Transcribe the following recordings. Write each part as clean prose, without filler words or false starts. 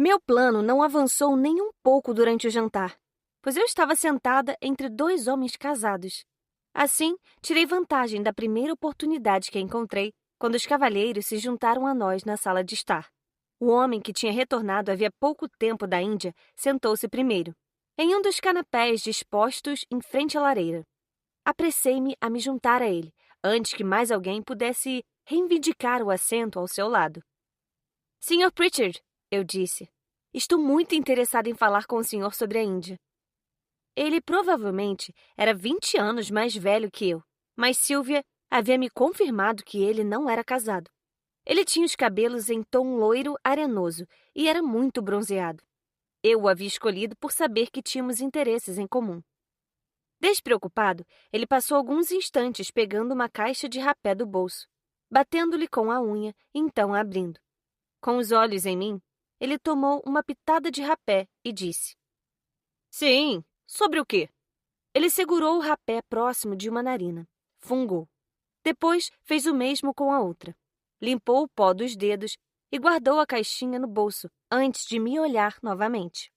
Meu plano não avançou nem um pouco durante o jantar, pois eu estava sentada entre dois homens casados. Assim, tirei vantagem da primeira oportunidade que encontrei quando os cavalheiros se juntaram a nós na sala de estar. O homem que tinha retornado havia pouco tempo da Índia sentou-se primeiro, em um dos canapés dispostos em frente à lareira. Apressei-me a me juntar a ele, antes que mais alguém pudesse reivindicar o assento ao seu lado. Sr. Pritchard, eu disse, estou muito interessada em falar com o senhor sobre a Índia. Ele provavelmente era 20 anos mais velho que eu, mas Sylvia havia me confirmado que ele não era casado. Ele tinha os cabelos em tom loiro arenoso e era muito bronzeado. Eu o havia escolhido por saber que tínhamos interesses em comum. Despreocupado, ele passou alguns instantes pegando uma caixa de rapé do bolso, batendo-lhe com a unha e então a abrindo. Com os olhos em mim, ele tomou uma pitada de rapé e disse: Sim, sobre o quê? Ele segurou o rapé próximo de uma narina, fungou. Depois fez o mesmo com a outra. Limpou o pó dos dedos e guardou a caixinha no bolso antes de me olhar novamente.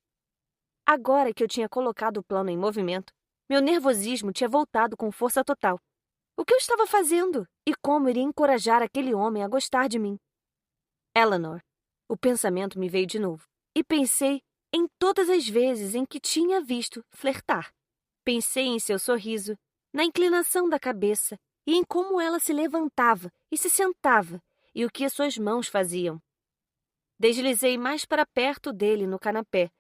Agora que eu tinha colocado o plano em movimento, meu nervosismo tinha voltado com força total. O que eu estava fazendo e como iria encorajar aquele homem a gostar de mim? Eleanor. O pensamento me veio de novo. E pensei em todas as vezes em que tinha visto flertar. Pensei em seu sorriso, na inclinação da cabeça e em como ela se levantava e se sentava e o que as suas mãos faziam. Deslizei mais para perto dele no canapé,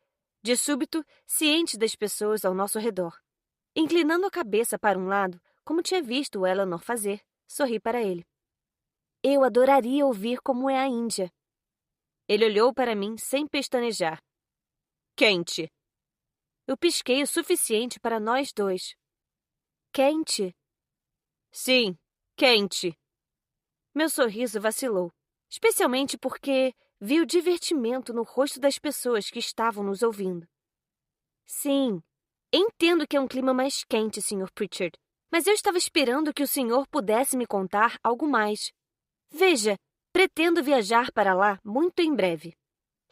de súbito ciente das pessoas ao nosso redor. Inclinando a cabeça para um lado, como tinha visto Eleanor fazer, sorri para ele. Eu adoraria ouvir como é a Índia. Ele olhou para mim sem pestanejar. Quente. Eu pisquei o suficiente para nós dois. Quente? Sim, quente. Meu sorriso vacilou, especialmente porque vi o divertimento no rosto das pessoas que estavam nos ouvindo. Sim, entendo que é um clima mais quente, Sr. Pritchard, mas eu estava esperando que o senhor pudesse me contar algo mais. Veja, pretendo viajar para lá muito em breve.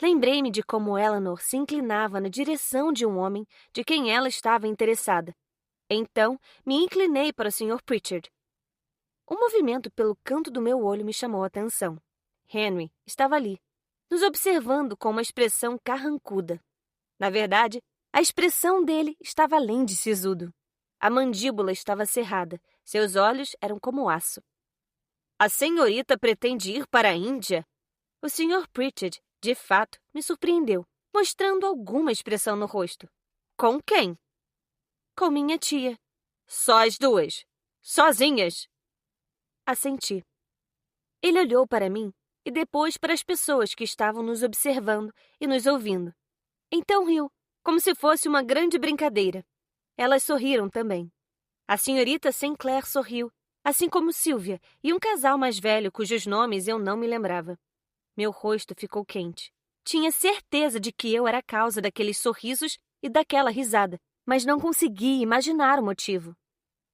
Lembrei-me de como Eleanor se inclinava na direção de um homem de quem ela estava interessada. Então, me inclinei para o Sr. Pritchard. Um movimento pelo canto do meu olho me chamou a atenção. Henry estava ali, nos observando com uma expressão carrancuda. Na verdade, a expressão dele estava além de sisudo. A mandíbula estava cerrada, seus olhos eram como aço. A senhorita pretende ir para a Índia? O Sr. Pritchard, de fato, me surpreendeu, mostrando alguma expressão no rosto. Com quem? Com minha tia. Só as duas? Sozinhas? Assenti. Ele olhou para mim e depois para as pessoas que estavam nos observando e nos ouvindo. Então riu, como se fosse uma grande brincadeira. Elas sorriram também. A senhorita Sinclair sorriu, assim como Sylvia e um casal mais velho cujos nomes eu não me lembrava. Meu rosto ficou quente. Tinha certeza de que eu era a causa daqueles sorrisos e daquela risada, mas não conseguia imaginar o motivo.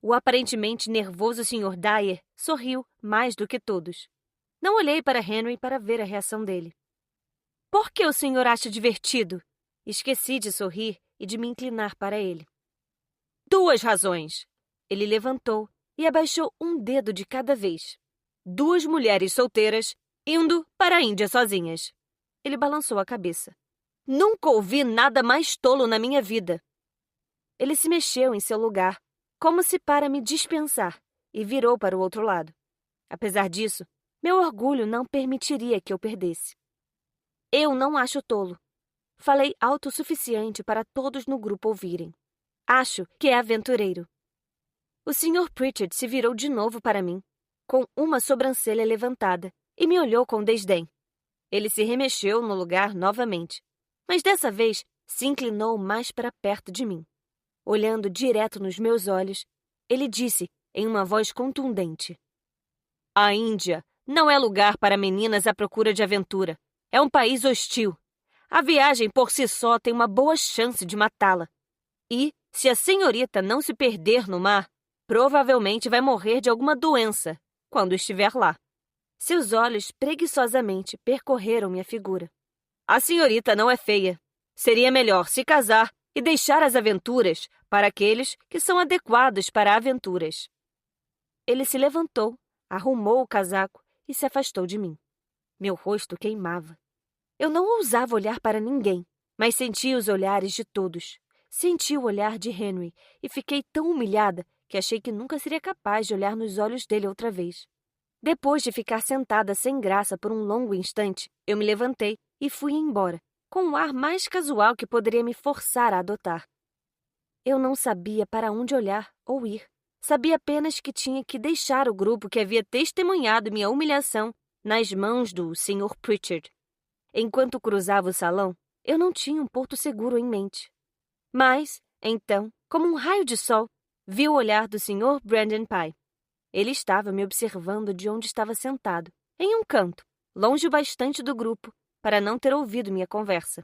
O aparentemente nervoso Sr. Dyer sorriu mais do que todos. Não olhei para Henry para ver a reação dele. Por que o senhor acha divertido? Esqueci de sorrir e de me inclinar para ele. 2 razões. Ele levantou e abaixou um dedo de cada vez. 2 mulheres solteiras indo para a Índia sozinhas. Ele balançou a cabeça. Nunca ouvi nada mais tolo na minha vida. Ele se mexeu em seu lugar, como se para me dispensar, e virou para o outro lado. Apesar disso, meu orgulho não permitiria que eu perdesse. Eu não acho tolo. Falei alto o suficiente para todos no grupo ouvirem. Acho que é aventureiro. O Sr. Pritchard se virou de novo para mim, com uma sobrancelha levantada, e me olhou com desdém. Ele se remexeu no lugar novamente, mas dessa vez se inclinou mais para perto de mim. Olhando direto nos meus olhos, ele disse em uma voz contundente: A Índia não é lugar para meninas à procura de aventura. É um país hostil. A viagem por si só tem uma boa chance de matá-la. E, se a senhorita não se perder no mar, provavelmente vai morrer de alguma doença quando estiver lá. Seus olhos preguiçosamente percorreram minha figura. A senhorita não é feia. Seria melhor se casar e deixar as aventuras para aqueles que são adequados para aventuras. Ele se levantou, arrumou o casaco e se afastou de mim. Meu rosto queimava. Eu não ousava olhar para ninguém, mas sentia os olhares de todos. Senti o olhar de Henry e fiquei tão humilhada que achei que nunca seria capaz de olhar nos olhos dele outra vez. Depois de ficar sentada sem graça por um longo instante, eu me levantei e fui embora, com um ar mais casual que poderia me forçar a adotar. Eu não sabia para onde olhar ou ir. Sabia apenas que tinha que deixar o grupo que havia testemunhado minha humilhação nas mãos do Sr. Pritchard. Enquanto cruzava o salão, eu não tinha um porto seguro em mente. Mas, então, como um raio de sol, vi o olhar do Sr. Brandon Pye. Ele estava me observando de onde estava sentado, em um canto, longe bastante do grupo, para não ter ouvido minha conversa.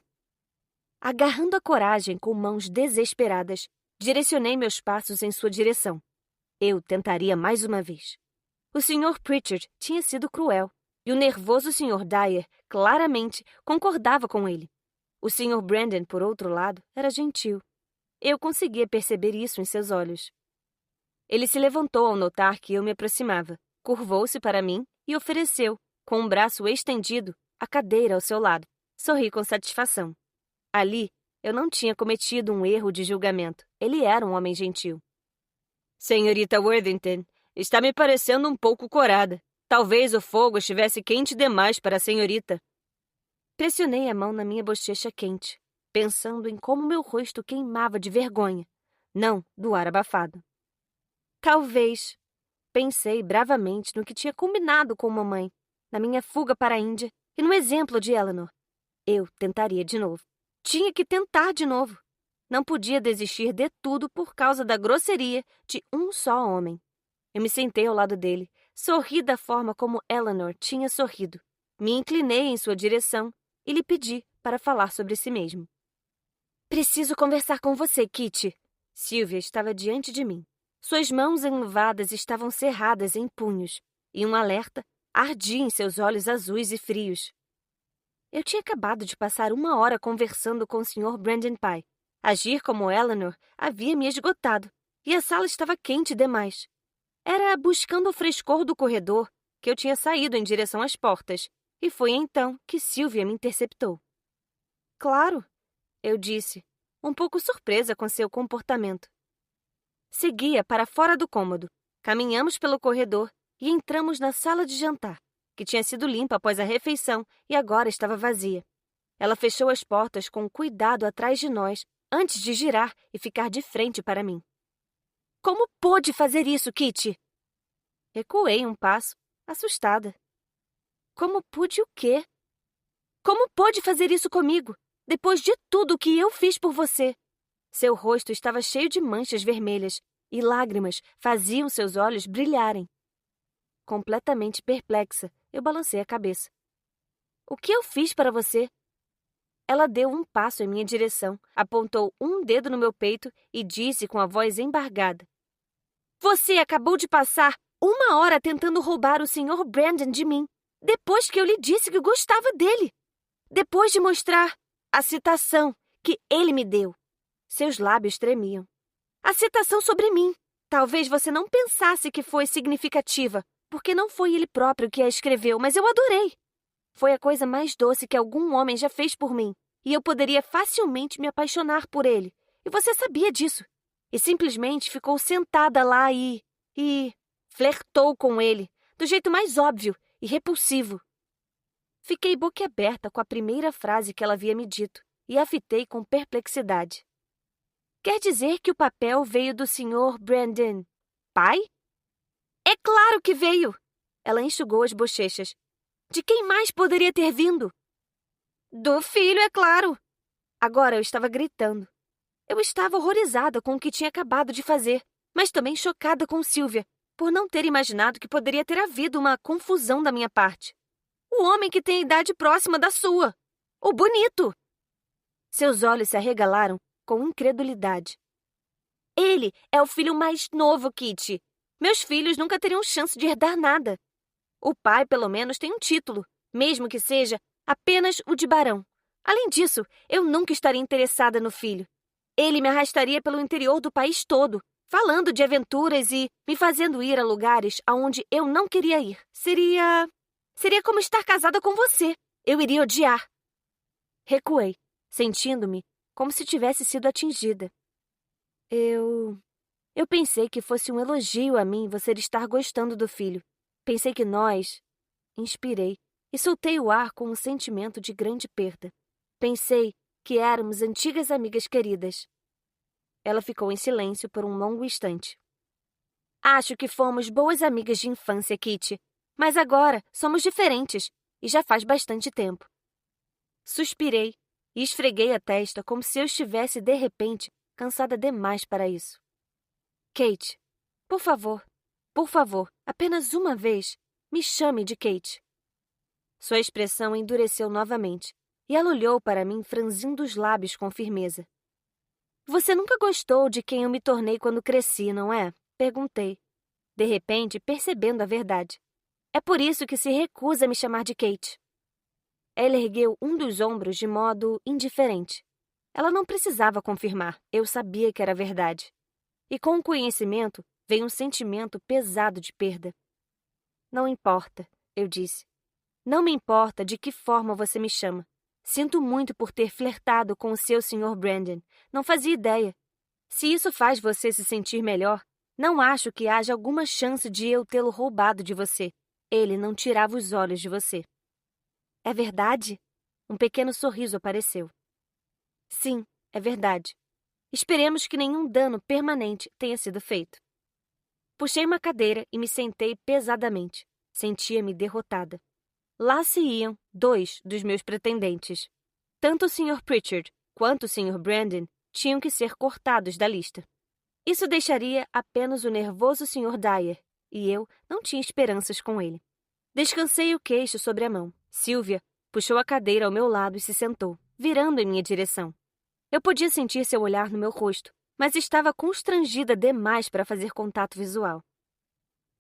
Agarrando a coragem com mãos desesperadas, direcionei meus passos em sua direção. Eu tentaria mais uma vez. O Sr. Pritchard tinha sido cruel, e o nervoso Sr. Dyer claramente concordava com ele. O Sr. Brandon, por outro lado, era gentil. Eu conseguia perceber isso em seus olhos. Ele se levantou ao notar que eu me aproximava, curvou-se para mim e ofereceu, com um braço estendido, a cadeira ao seu lado. Sorri com satisfação. Ali, eu não tinha cometido um erro de julgamento. Ele era um homem gentil. Senhorita Worthington, está me parecendo um pouco corada. Talvez o fogo estivesse quente demais para a senhorita. Pressionei a mão na minha bochecha quente, pensando em como meu rosto queimava de vergonha, não do ar abafado. Talvez. Pensei bravamente no que tinha combinado com mamãe, na minha fuga para a Índia e no exemplo de Eleanor. Eu tentaria de novo. Tinha que tentar de novo. Não podia desistir de tudo por causa da grosseria de um só homem. Eu me sentei ao lado dele, sorri da forma como Eleanor tinha sorrido. Me inclinei em sua direção e lhe pedi para falar sobre si mesmo. Preciso conversar com você, Kitty. Sylvia estava diante de mim. Suas mãos enluvadas estavam cerradas em punhos, e um alerta ardia em seus olhos azuis e frios. Eu tinha acabado de passar 1 hora conversando com o Sr. Brandon Pye. Agir como Eleanor havia me esgotado, e a sala estava quente demais. Era buscando o frescor do corredor que eu tinha saído em direção às portas, e foi então que Sylvia me interceptou. Claro, eu disse, um pouco surpresa com seu comportamento. Seguia para fora do cômodo. Caminhamos pelo corredor e entramos na sala de jantar, que tinha sido limpa após a refeição e agora estava vazia. Ela fechou as portas com cuidado atrás de nós, antes de girar e ficar de frente para mim. Como pôde fazer isso, Kitty? Recuei um passo, assustada. Como pude o quê? Como pôde fazer isso comigo, depois de tudo o que eu fiz por você? Seu rosto estava cheio de manchas vermelhas e lágrimas faziam seus olhos brilharem. Completamente perplexa, eu balancei a cabeça. O que eu fiz para você? Ela deu um passo em minha direção, apontou um dedo no meu peito e disse com a voz embargada. Você acabou de passar 1 hora tentando roubar o Sr. Brandon de mim, depois que eu lhe disse que gostava dele. Depois de mostrar a citação que ele me deu. Seus lábios tremiam. A citação sobre mim. Talvez você não pensasse que foi significativa, porque não foi ele próprio que a escreveu, mas eu adorei. Foi a coisa mais doce que algum homem já fez por mim, e eu poderia facilmente me apaixonar por ele. E você sabia disso. E simplesmente ficou sentada lá e flertou com ele, do jeito mais óbvio e repulsivo. Fiquei boquiaberta com a primeira frase que ela havia me dito, e a fitei com perplexidade. Quer dizer que o papel veio do Sr. Brandon Pye? É claro que veio! Ela enxugou as bochechas. De quem mais poderia ter vindo? Do filho, é claro! Agora eu estava gritando. Eu estava horrorizada com o que tinha acabado de fazer, mas também chocada com Sylvia, por não ter imaginado que poderia ter havido uma confusão da minha parte. O homem que tem a idade próxima da sua! O bonito! Seus olhos se arregalaram com incredulidade. Ele é o filho mais novo, Kitty. Meus filhos nunca teriam chance de herdar nada. O pai, pelo menos, tem um título, mesmo que seja apenas o de barão. Além disso, eu nunca estaria interessada no filho. Ele me arrastaria pelo interior do país todo, falando de aventuras e me fazendo ir a lugares aonde eu não queria ir. Seria como estar casada com você. Eu iria odiar. Recuei, sentindo-me como se tivesse sido atingida. Eu pensei que fosse um elogio a mim você estar gostando do filho. Pensei que nós... Inspirei e soltei o ar com um sentimento de grande perda. Pensei que éramos antigas amigas queridas. Ela ficou em silêncio por um longo instante. Acho que fomos boas amigas de infância, Kitty, mas agora somos diferentes e já faz bastante tempo. Suspirei e esfreguei a testa como se eu estivesse, de repente, cansada demais para isso. Kate, por favor, apenas uma vez, me chame de Kate. Sua expressão endureceu novamente e ela olhou para mim franzindo os lábios com firmeza. Você nunca gostou de quem eu me tornei quando cresci, não é? Perguntei, de repente percebendo a verdade. É por isso que se recusa a me chamar de Kate. Ela ergueu um dos ombros de modo indiferente. Ela não precisava confirmar, eu sabia que era verdade. E com o conhecimento veio um sentimento pesado de perda. Não importa, eu disse. Não me importa de que forma você me chama. Sinto muito por ter flertado com o seu Sr. Brandon. Não fazia ideia. Se isso faz você se sentir melhor, não acho que haja alguma chance de eu tê-lo roubado de você. Ele não tirava os olhos de você. É verdade? Um pequeno sorriso apareceu. Sim, é verdade. Esperemos que nenhum dano permanente tenha sido feito. Puxei uma cadeira e me sentei pesadamente. Sentia-me derrotada. Lá se iam 2 dos meus pretendentes. Tanto o Sr. Pritchard quanto o Sr. Brandon tinham que ser cortados da lista. Isso deixaria apenas o nervoso Sr. Dyer, e eu não tinha esperanças com ele. Descansei o queixo sobre a mão. Sylvia puxou a cadeira ao meu lado e se sentou, virando em minha direção. Eu podia sentir seu olhar no meu rosto, mas estava constrangida demais para fazer contato visual.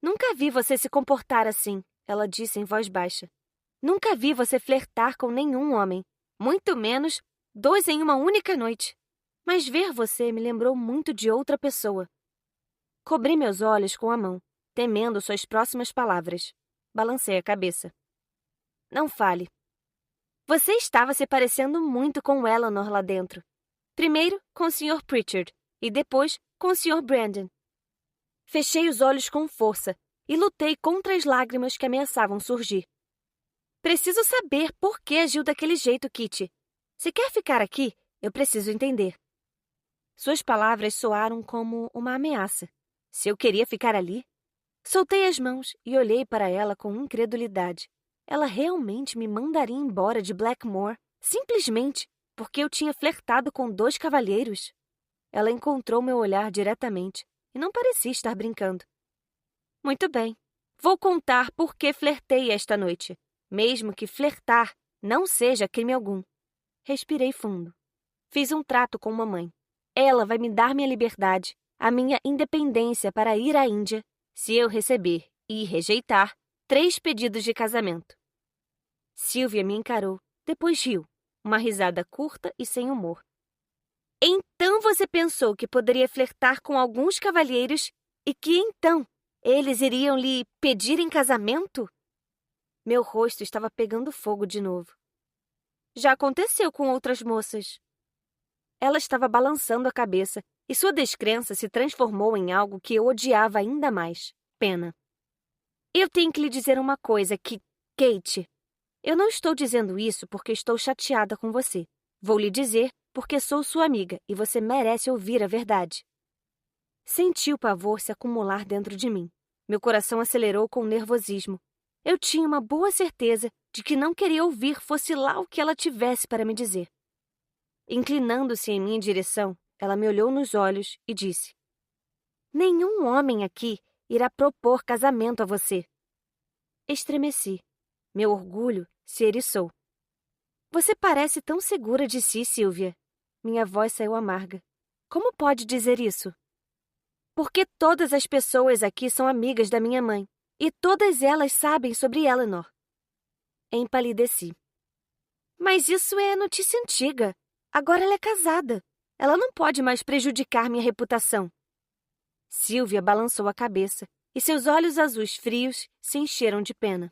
Nunca vi você se comportar assim, ela disse em voz baixa. Nunca vi você flertar com nenhum homem, muito menos 2 em uma única noite. Mas ver você me lembrou muito de outra pessoa. Cobri meus olhos com a mão, temendo suas próximas palavras. Balancei a cabeça. Não fale. Você estava se parecendo muito com Eleanor lá dentro. Primeiro com o Sr. Pritchard e depois com o Sr. Brandon. Fechei os olhos com força e lutei contra as lágrimas que ameaçavam surgir. Preciso saber por que agiu daquele jeito, Kitty. Se quer ficar aqui, eu preciso entender. Suas palavras soaram como uma ameaça. Se eu queria ficar ali? Soltei as mãos e olhei para ela com incredulidade. Ela realmente me mandaria embora de Blackmore, simplesmente porque eu tinha flertado com 2 cavalheiros? Ela encontrou meu olhar diretamente e não parecia estar brincando. Muito bem. Vou contar por que flertei esta noite, mesmo que flertar não seja crime algum. Respirei fundo. Fiz um trato com mamãe. Ela vai me dar minha liberdade, a minha independência para ir à Índia, se eu receber e rejeitar 3 pedidos de casamento. Sylvia me encarou, depois riu, uma risada curta e sem humor. Então você pensou que poderia flertar com alguns cavalheiros e que então eles iriam lhe pedir em casamento? Meu rosto estava pegando fogo de novo. Já aconteceu com outras moças. Ela estava balançando a cabeça e sua descrença se transformou em algo que eu odiava ainda mais. Pena. Eu tenho que lhe dizer uma coisa Kate, eu não estou dizendo isso porque estou chateada com você. Vou lhe dizer porque sou sua amiga e você merece ouvir a verdade. Senti o pavor se acumular dentro de mim. Meu coração acelerou com nervosismo. Eu tinha uma boa certeza de que não queria ouvir fosse lá o que ela tivesse para me dizer. Inclinando-se em minha direção, ela me olhou nos olhos e disse: Nenhum homem aqui irá propor casamento a você. Estremeci. Meu orgulho se eriçou. Você parece tão segura de si, Sylvia. Minha voz saiu amarga. Como pode dizer isso? Porque todas as pessoas aqui são amigas da minha mãe, e todas elas sabem sobre Eleanor. Empalideci. Mas isso é notícia antiga. Agora ela é casada. Ela não pode mais prejudicar minha reputação. Sylvia balançou a cabeça e seus olhos azuis frios se encheram de pena.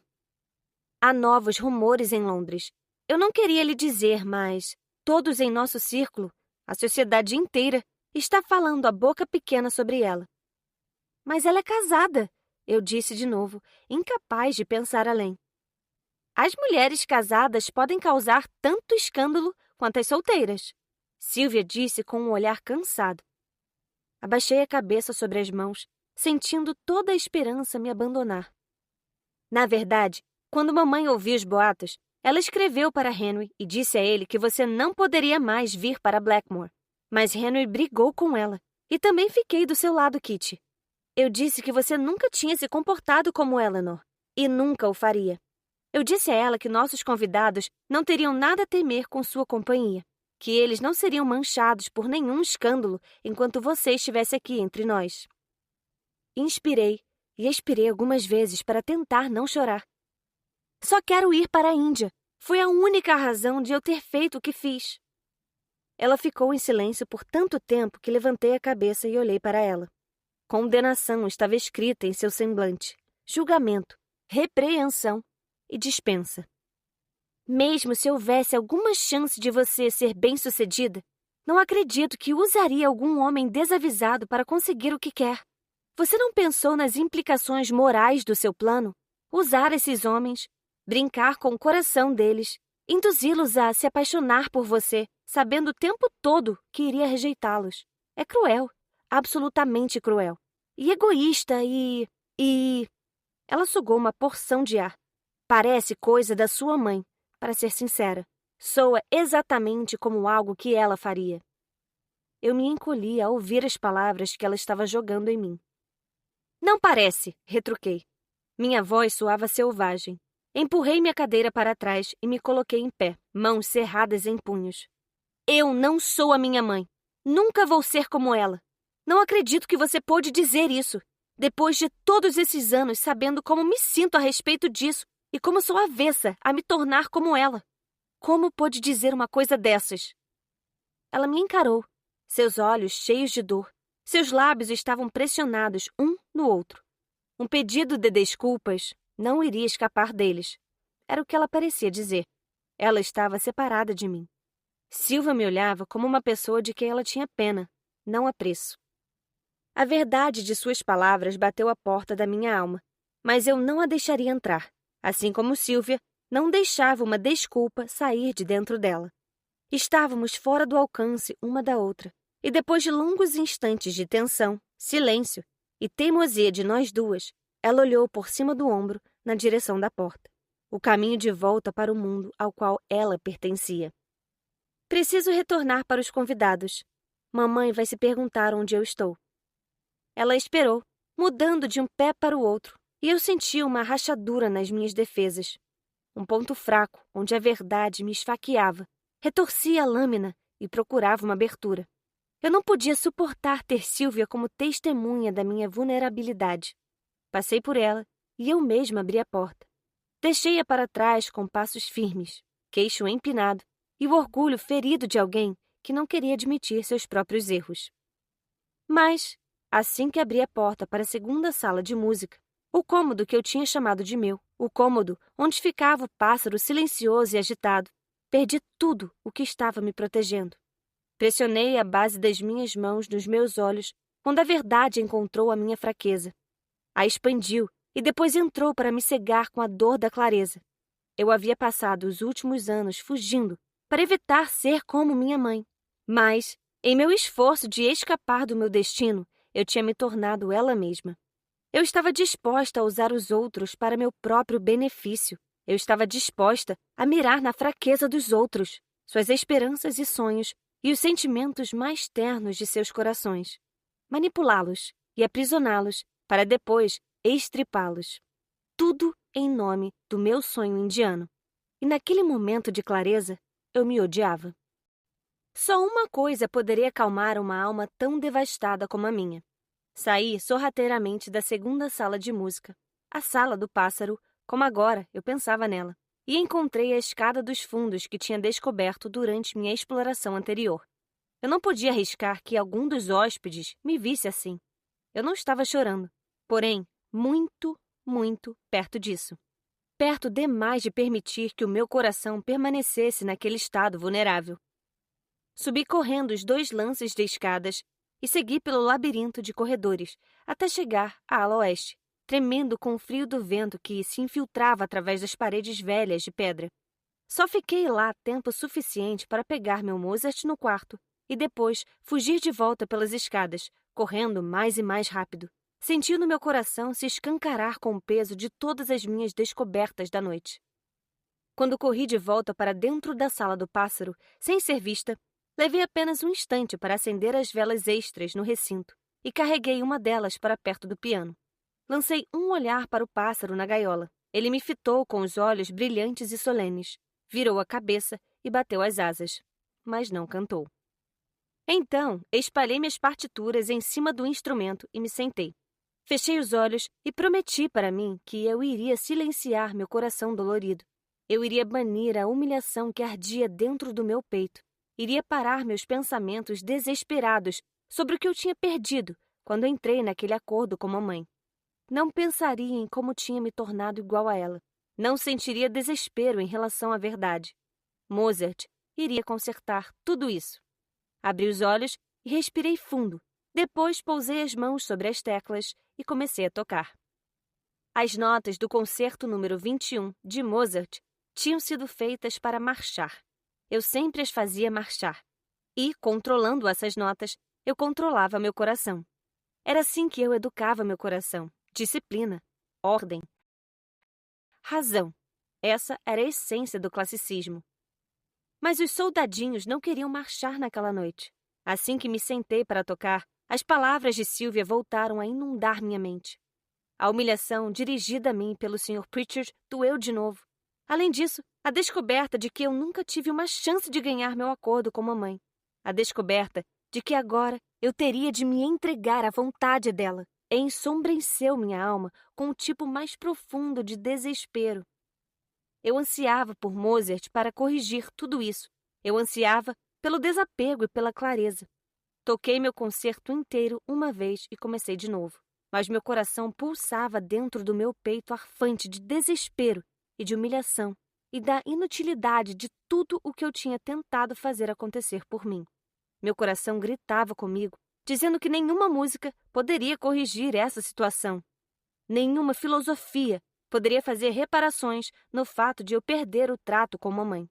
Há novos rumores em Londres. Eu não queria lhe dizer, mas todos em nosso círculo, a sociedade inteira, está falando a boca pequena sobre ela. Mas ela é casada, eu disse de novo, incapaz de pensar além. As mulheres casadas podem causar tanto escândalo quanto as solteiras, Sylvia disse com um olhar cansado. Abaixei a cabeça sobre as mãos, sentindo toda a esperança me abandonar. Na verdade, quando mamãe ouviu os boatos, ela escreveu para Henry e disse a ele que você não poderia mais vir para Blackmore. Mas Henry brigou com ela, e também fiquei do seu lado, Kitty. Eu disse que você nunca tinha se comportado como Eleanor, e nunca o faria. Eu disse a ela que nossos convidados não teriam nada a temer com sua companhia, que eles não seriam manchados por nenhum escândalo enquanto você estivesse aqui entre nós. Inspirei e expirei algumas vezes para tentar não chorar. Só quero ir para a Índia. Foi a única razão de eu ter feito o que fiz. Ela ficou em silêncio por tanto tempo que levantei a cabeça e olhei para ela. Condenação estava escrita em seu semblante, julgamento, repreensão e dispensa. Mesmo se houvesse alguma chance de você ser bem-sucedida, não acredito que usaria algum homem desavisado para conseguir o que quer. Você não pensou nas implicações morais do seu plano? Usar esses homens, brincar com o coração deles, induzi-los a se apaixonar por você, sabendo o tempo todo que iria rejeitá-los. É cruel, absolutamente cruel. E egoísta e... Ela sugou uma porção de ar. Parece coisa da sua mãe, para ser sincera. Soa exatamente como algo que ela faria. Eu me encolhi ao ouvir as palavras que ela estava jogando em mim. Não parece, retruquei. Minha voz soava selvagem. Empurrei minha cadeira para trás e me coloquei em pé, mãos cerradas em punhos. Eu não sou a minha mãe. Nunca vou ser como ela. Não acredito que você pôde dizer isso, depois de todos esses anos sabendo como me sinto a respeito disso e como sou avessa a me tornar como ela. Como pôde dizer uma coisa dessas? Ela me encarou, seus olhos cheios de dor. Seus lábios estavam pressionados um no outro. Um pedido de desculpas não iria escapar deles. Era o que ela parecia dizer. Ela estava separada de mim. Sylvia me olhava como uma pessoa de quem ela tinha pena, não apreço. A verdade de suas palavras bateu à porta da minha alma, mas eu não a deixaria entrar, assim como Sylvia não deixava uma desculpa sair de dentro dela. Estávamos fora do alcance uma da outra, e depois de longos instantes de tensão, silêncio e teimosia de nós duas, ela olhou por cima do ombro na direção da porta, o caminho de volta para o mundo ao qual ela pertencia. Preciso retornar para os convidados. Mamãe vai se perguntar onde eu estou. Ela esperou, mudando de um pé para o outro, e eu senti uma rachadura nas minhas defesas. Um ponto fraco, onde a verdade me esfaqueava. Retorcia a lâmina e procurava uma abertura. Eu não podia suportar ter Sylvia como testemunha da minha vulnerabilidade. Passei por ela e eu mesma abri a porta. Deixei-a para trás com passos firmes, queixo empinado e o orgulho ferido de alguém que não queria admitir seus próprios erros. Mas, assim que abri a porta para a segunda sala de música, o cômodo que eu tinha chamado de meu, o cômodo onde ficava o pássaro silencioso e agitado, perdi tudo o que estava me protegendo. Pressionei a base das minhas mãos nos meus olhos quando a verdade encontrou a minha fraqueza. A expandiu e depois entrou para me cegar com a dor da clareza. Eu havia passado os últimos anos fugindo para evitar ser como minha mãe. Mas, em meu esforço de escapar do meu destino, eu tinha me tornado ela mesma. Eu estava disposta a usar os outros para meu próprio benefício. Eu estava disposta a mirar na fraqueza dos outros, suas esperanças e sonhos e os sentimentos mais ternos de seus corações. Manipulá-los e aprisioná-los para depois estripá-los. Tudo em nome do meu sonho indiano. E naquele momento de clareza, eu me odiava. Só uma coisa poderia acalmar uma alma tão devastada como a minha. Saí sorrateiramente da segunda sala de música, a sala do pássaro, como agora eu pensava nela, e encontrei a escada dos fundos que tinha descoberto durante minha exploração anterior. Eu não podia arriscar que algum dos hóspedes me visse assim. Eu não estava chorando, porém, muito, muito perto disso. Perto demais de permitir que o meu coração permanecesse naquele estado vulnerável. Subi correndo os 2 lances de escadas e segui pelo labirinto de corredores até chegar à ala oeste, tremendo com o frio do vento que se infiltrava através das paredes velhas de pedra. Só fiquei lá tempo suficiente para pegar meu Mozart no quarto e depois fugir de volta pelas escadas, correndo mais e mais rápido, sentindo meu coração se escancarar com o peso de todas as minhas descobertas da noite. Quando corri de volta para dentro da sala do pássaro, sem ser vista, levei apenas um instante para acender as velas extras no recinto e carreguei uma delas para perto do piano. Lancei um olhar para o pássaro na gaiola. Ele me fitou com os olhos brilhantes e solenes, virou a cabeça e bateu as asas, mas não cantou. Então, espalhei minhas partituras em cima do instrumento e me sentei. Fechei os olhos e prometi para mim que eu iria silenciar meu coração dolorido. Eu iria banir a humilhação que ardia dentro do meu peito. Iria parar meus pensamentos desesperados sobre o que eu tinha perdido quando entrei naquele acordo com mamãe. Não pensaria em como tinha me tornado igual a ela. Não sentiria desespero em relação à verdade. Mozart iria consertar tudo isso. Abri os olhos e respirei fundo. Depois pousei as mãos sobre as teclas e comecei a tocar. As notas do concerto número 21 de Mozart tinham sido feitas para marchar. Eu sempre as fazia marchar. E, controlando essas notas, eu controlava meu coração. Era assim que eu educava meu coração. Disciplina, ordem, razão. Essa era a essência do classicismo. Mas os soldadinhos não queriam marchar naquela noite. Assim que me sentei para tocar, as palavras de Sylvia voltaram a inundar minha mente. A humilhação dirigida a mim pelo Sr. Pritchard doeu de novo. Além disso, a descoberta de que eu nunca tive uma chance de ganhar meu acordo com mamãe. A descoberta de que agora eu teria de me entregar à vontade dela ensombreceu minha alma com um tipo mais profundo de desespero. Eu ansiava por Mozart para corrigir tudo isso. Eu ansiava pelo desapego e pela clareza. Toquei meu concerto inteiro uma vez e comecei de novo. Mas meu coração pulsava dentro do meu peito arfante de desespero e de humilhação e da inutilidade de tudo o que eu tinha tentado fazer acontecer por mim. Meu coração gritava comigo, dizendo que nenhuma música poderia corrigir essa situação. Nenhuma filosofia poderia fazer reparações no fato de eu perder o trato com mamãe.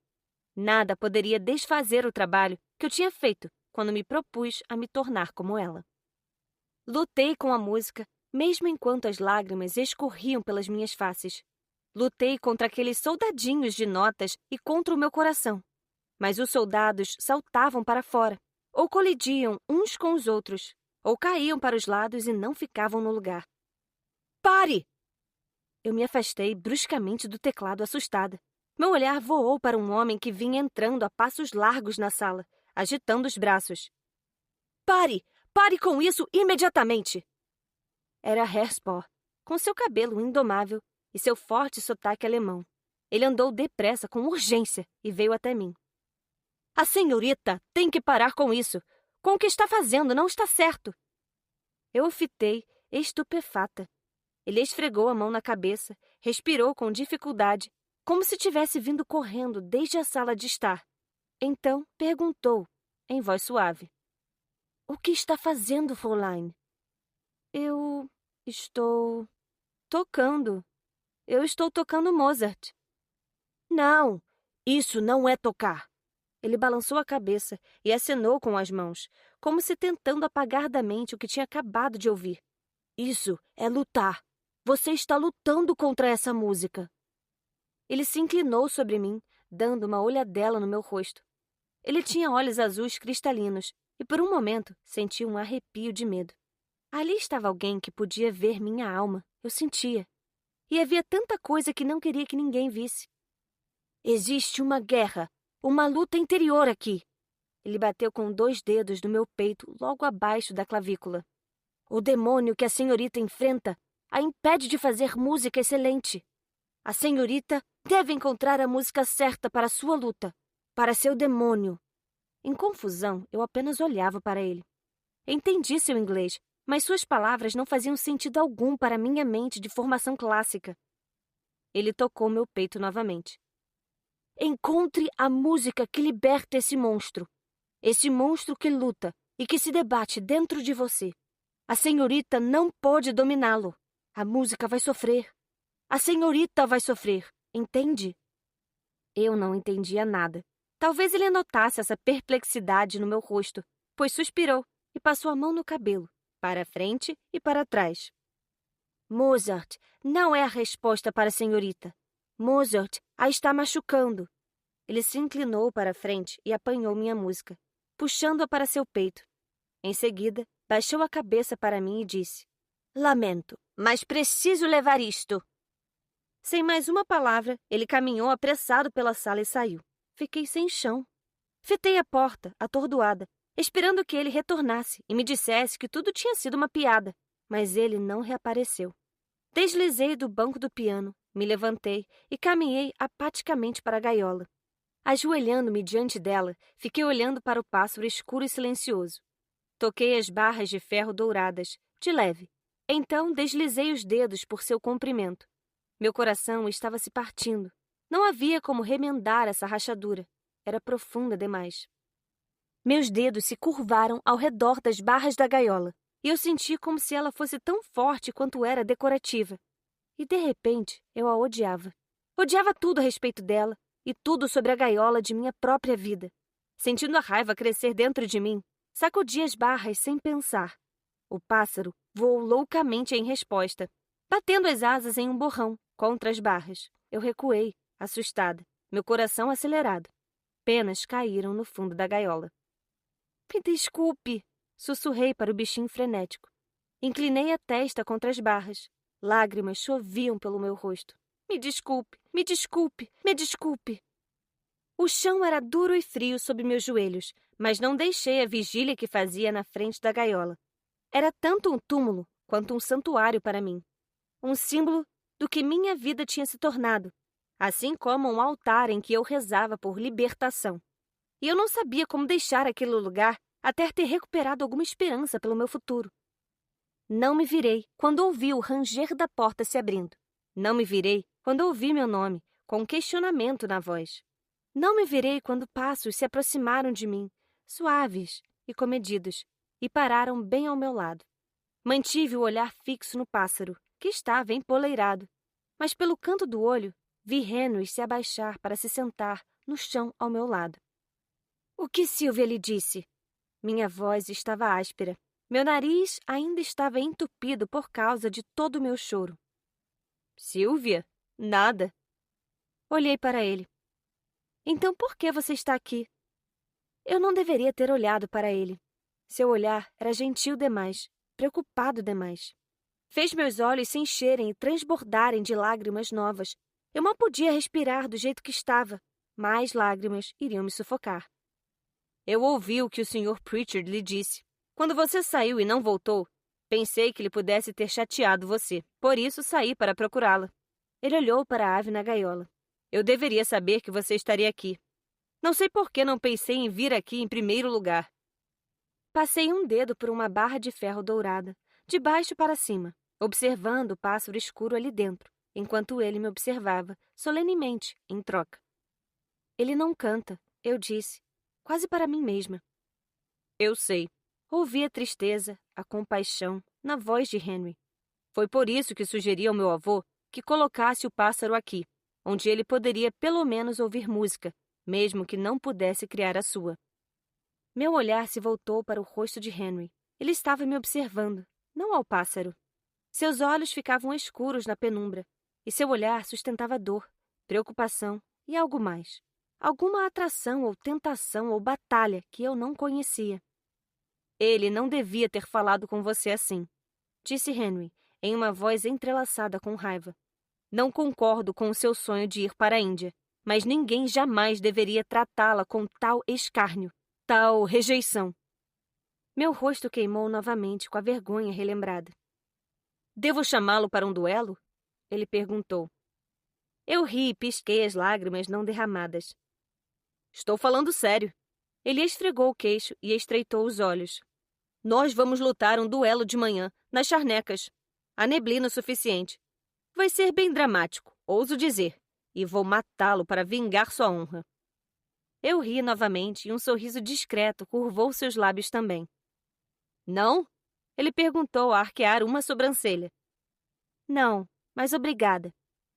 Nada poderia desfazer o trabalho que eu tinha feito quando me propus a me tornar como ela. Lutei com a música, mesmo enquanto as lágrimas escorriam pelas minhas faces. Lutei contra aqueles soldadinhos de notas e contra o meu coração. Mas os soldados saltavam para fora, ou colidiam uns com os outros, ou caíam para os lados e não ficavam no lugar. Pare! Eu me afastei bruscamente do teclado assustada. Meu olhar voou para um homem que vinha entrando a passos largos na sala, agitando os braços. Pare! Pare com isso imediatamente! Era Herspaw, com seu cabelo indomável e seu forte sotaque alemão. Ele andou depressa com urgência e veio até mim. A senhorita tem que parar com isso. Com o que está fazendo não está certo. Eu o fitei, estupefata. Ele esfregou a mão na cabeça, respirou com dificuldade, como se tivesse vindo correndo desde a sala de estar. Então perguntou, em voz suave. O que está fazendo, Fräulein? Eu estou tocando. Eu estou tocando Mozart. Não, isso não é tocar. Ele balançou a cabeça e acenou com as mãos, como se tentando apagar da mente o que tinha acabado de ouvir. Isso é lutar. Você está lutando contra essa música. Ele se inclinou sobre mim, dando uma olhadela no meu rosto. Ele tinha olhos azuis cristalinos e, por um momento, senti um arrepio de medo. Ali estava alguém que podia ver minha alma, eu sentia. E havia tanta coisa que não queria que ninguém visse. Existe uma guerra, uma luta interior aqui. Ele bateu com 2 dedos no meu peito, logo abaixo da clavícula. O demônio que a senhorita enfrenta a impede de fazer música excelente. A senhorita deve encontrar a música certa para sua luta, para seu demônio. Em confusão, eu apenas olhava para ele. Entendi seu inglês, mas suas palavras não faziam sentido algum para minha mente de formação clássica. Ele tocou meu peito novamente. Encontre a música que liberta esse monstro que luta e que se debate dentro de você. A senhorita não pode dominá-lo. A música vai sofrer. A senhorita vai sofrer, entende? Eu não entendia nada. Talvez ele notasse essa perplexidade no meu rosto, pois suspirou e passou a mão no cabelo, para frente e para trás. Mozart não é a resposta para a senhorita. Mozart a está machucando. Ele se inclinou para a frente e apanhou minha música, puxando-a para seu peito. Em seguida, baixou a cabeça para mim e disse: Lamento, mas preciso levar isto. Sem mais uma palavra, ele caminhou apressado pela sala e saiu. Fiquei sem chão. Fitei a porta, atordoada, esperando que ele retornasse e me dissesse que tudo tinha sido uma piada, mas ele não reapareceu. Deslizei do banco do piano, me levantei e caminhei apaticamente para a gaiola. Ajoelhando-me diante dela, fiquei olhando para o pássaro escuro e silencioso. Toquei as barras de ferro douradas, de leve. Então deslizei os dedos por seu comprimento. Meu coração estava se partindo. Não havia como remendar essa rachadura. Era profunda demais. Meus dedos se curvaram ao redor das barras da gaiola, e eu senti como se ela fosse tão forte quanto era decorativa. E, de repente, eu a odiava. Odiava tudo a respeito dela e tudo sobre a gaiola de minha própria vida. Sentindo a raiva crescer dentro de mim, sacudi as barras sem pensar. O pássaro voou loucamente em resposta, batendo as asas em um borrão contra as barras. Eu recuei, assustada, meu coração acelerado. Penas caíram no fundo da gaiola. Me desculpe, sussurrei para o bichinho frenético. Inclinei a testa contra as barras. Lágrimas choviam pelo meu rosto. Me desculpe, me desculpe, me desculpe. O chão era duro e frio sob meus joelhos, mas não deixei a vigília que fazia na frente da gaiola. Era tanto um túmulo quanto um santuário para mim. Um símbolo do que minha vida tinha se tornado, assim como um altar em que eu rezava por libertação. E eu não sabia como deixar aquele lugar até ter recuperado alguma esperança pelo meu futuro. Não me virei quando ouvi o ranger da porta se abrindo. Não me virei quando ouvi meu nome, com um questionamento na voz. Não me virei quando passos se aproximaram de mim, suaves e comedidos, e pararam bem ao meu lado. Mantive o olhar fixo no pássaro, que estava empoleirado, mas pelo canto do olho vi Henry se abaixar para se sentar no chão ao meu lado. O que Sylvia lhe disse? Minha voz estava áspera. Meu nariz ainda estava entupido por causa de todo o meu choro. Sylvia? Nada. Olhei para ele. Então por que você está aqui? Eu não deveria ter olhado para ele. Seu olhar era gentil demais, preocupado demais. Fez meus olhos se encherem e transbordarem de lágrimas novas. Eu mal podia respirar do jeito que estava. Mais lágrimas iriam me sufocar. Eu ouvi o que o Sr. Pritchard lhe disse. Quando você saiu e não voltou, pensei que ele pudesse ter chateado você. Por isso saí para procurá-la. Ele olhou para a ave na gaiola. Eu deveria saber que você estaria aqui. Não sei por que não pensei em vir aqui em primeiro lugar. Passei um dedo por uma barra de ferro dourada, de baixo para cima, observando o pássaro escuro ali dentro, enquanto ele me observava, solenemente, em troca. Ele não canta, eu disse, quase para mim mesma. Eu sei. Ouvi a tristeza, a compaixão, na voz de Henry. Foi por isso que sugeri ao meu avô que colocasse o pássaro aqui, onde ele poderia pelo menos ouvir música, mesmo que não pudesse criar a sua. Meu olhar se voltou para o rosto de Henry. Ele estava me observando, não ao pássaro. Seus olhos ficavam escuros na penumbra, e seu olhar sustentava dor, preocupação e algo mais. Alguma atração ou tentação ou batalha que eu não conhecia. Ele não devia ter falado com você assim, disse Henry, em uma voz entrelaçada com raiva. Não concordo com o seu sonho de ir para a Índia, mas ninguém jamais deveria tratá-la com tal escárnio, tal rejeição. Meu rosto queimou novamente com a vergonha relembrada. Devo chamá-lo para um duelo? Ele perguntou. Eu ri e pisquei as lágrimas não derramadas. Estou falando sério. Ele esfregou o queixo e estreitou os olhos. Nós vamos lutar um duelo de manhã, nas charnecas. Há neblina o suficiente. Vai ser bem dramático, ouso dizer, e vou matá-lo para vingar sua honra. Eu ri novamente e um sorriso discreto curvou seus lábios também. Não? Ele perguntou a arquear uma sobrancelha. Não, mas obrigada.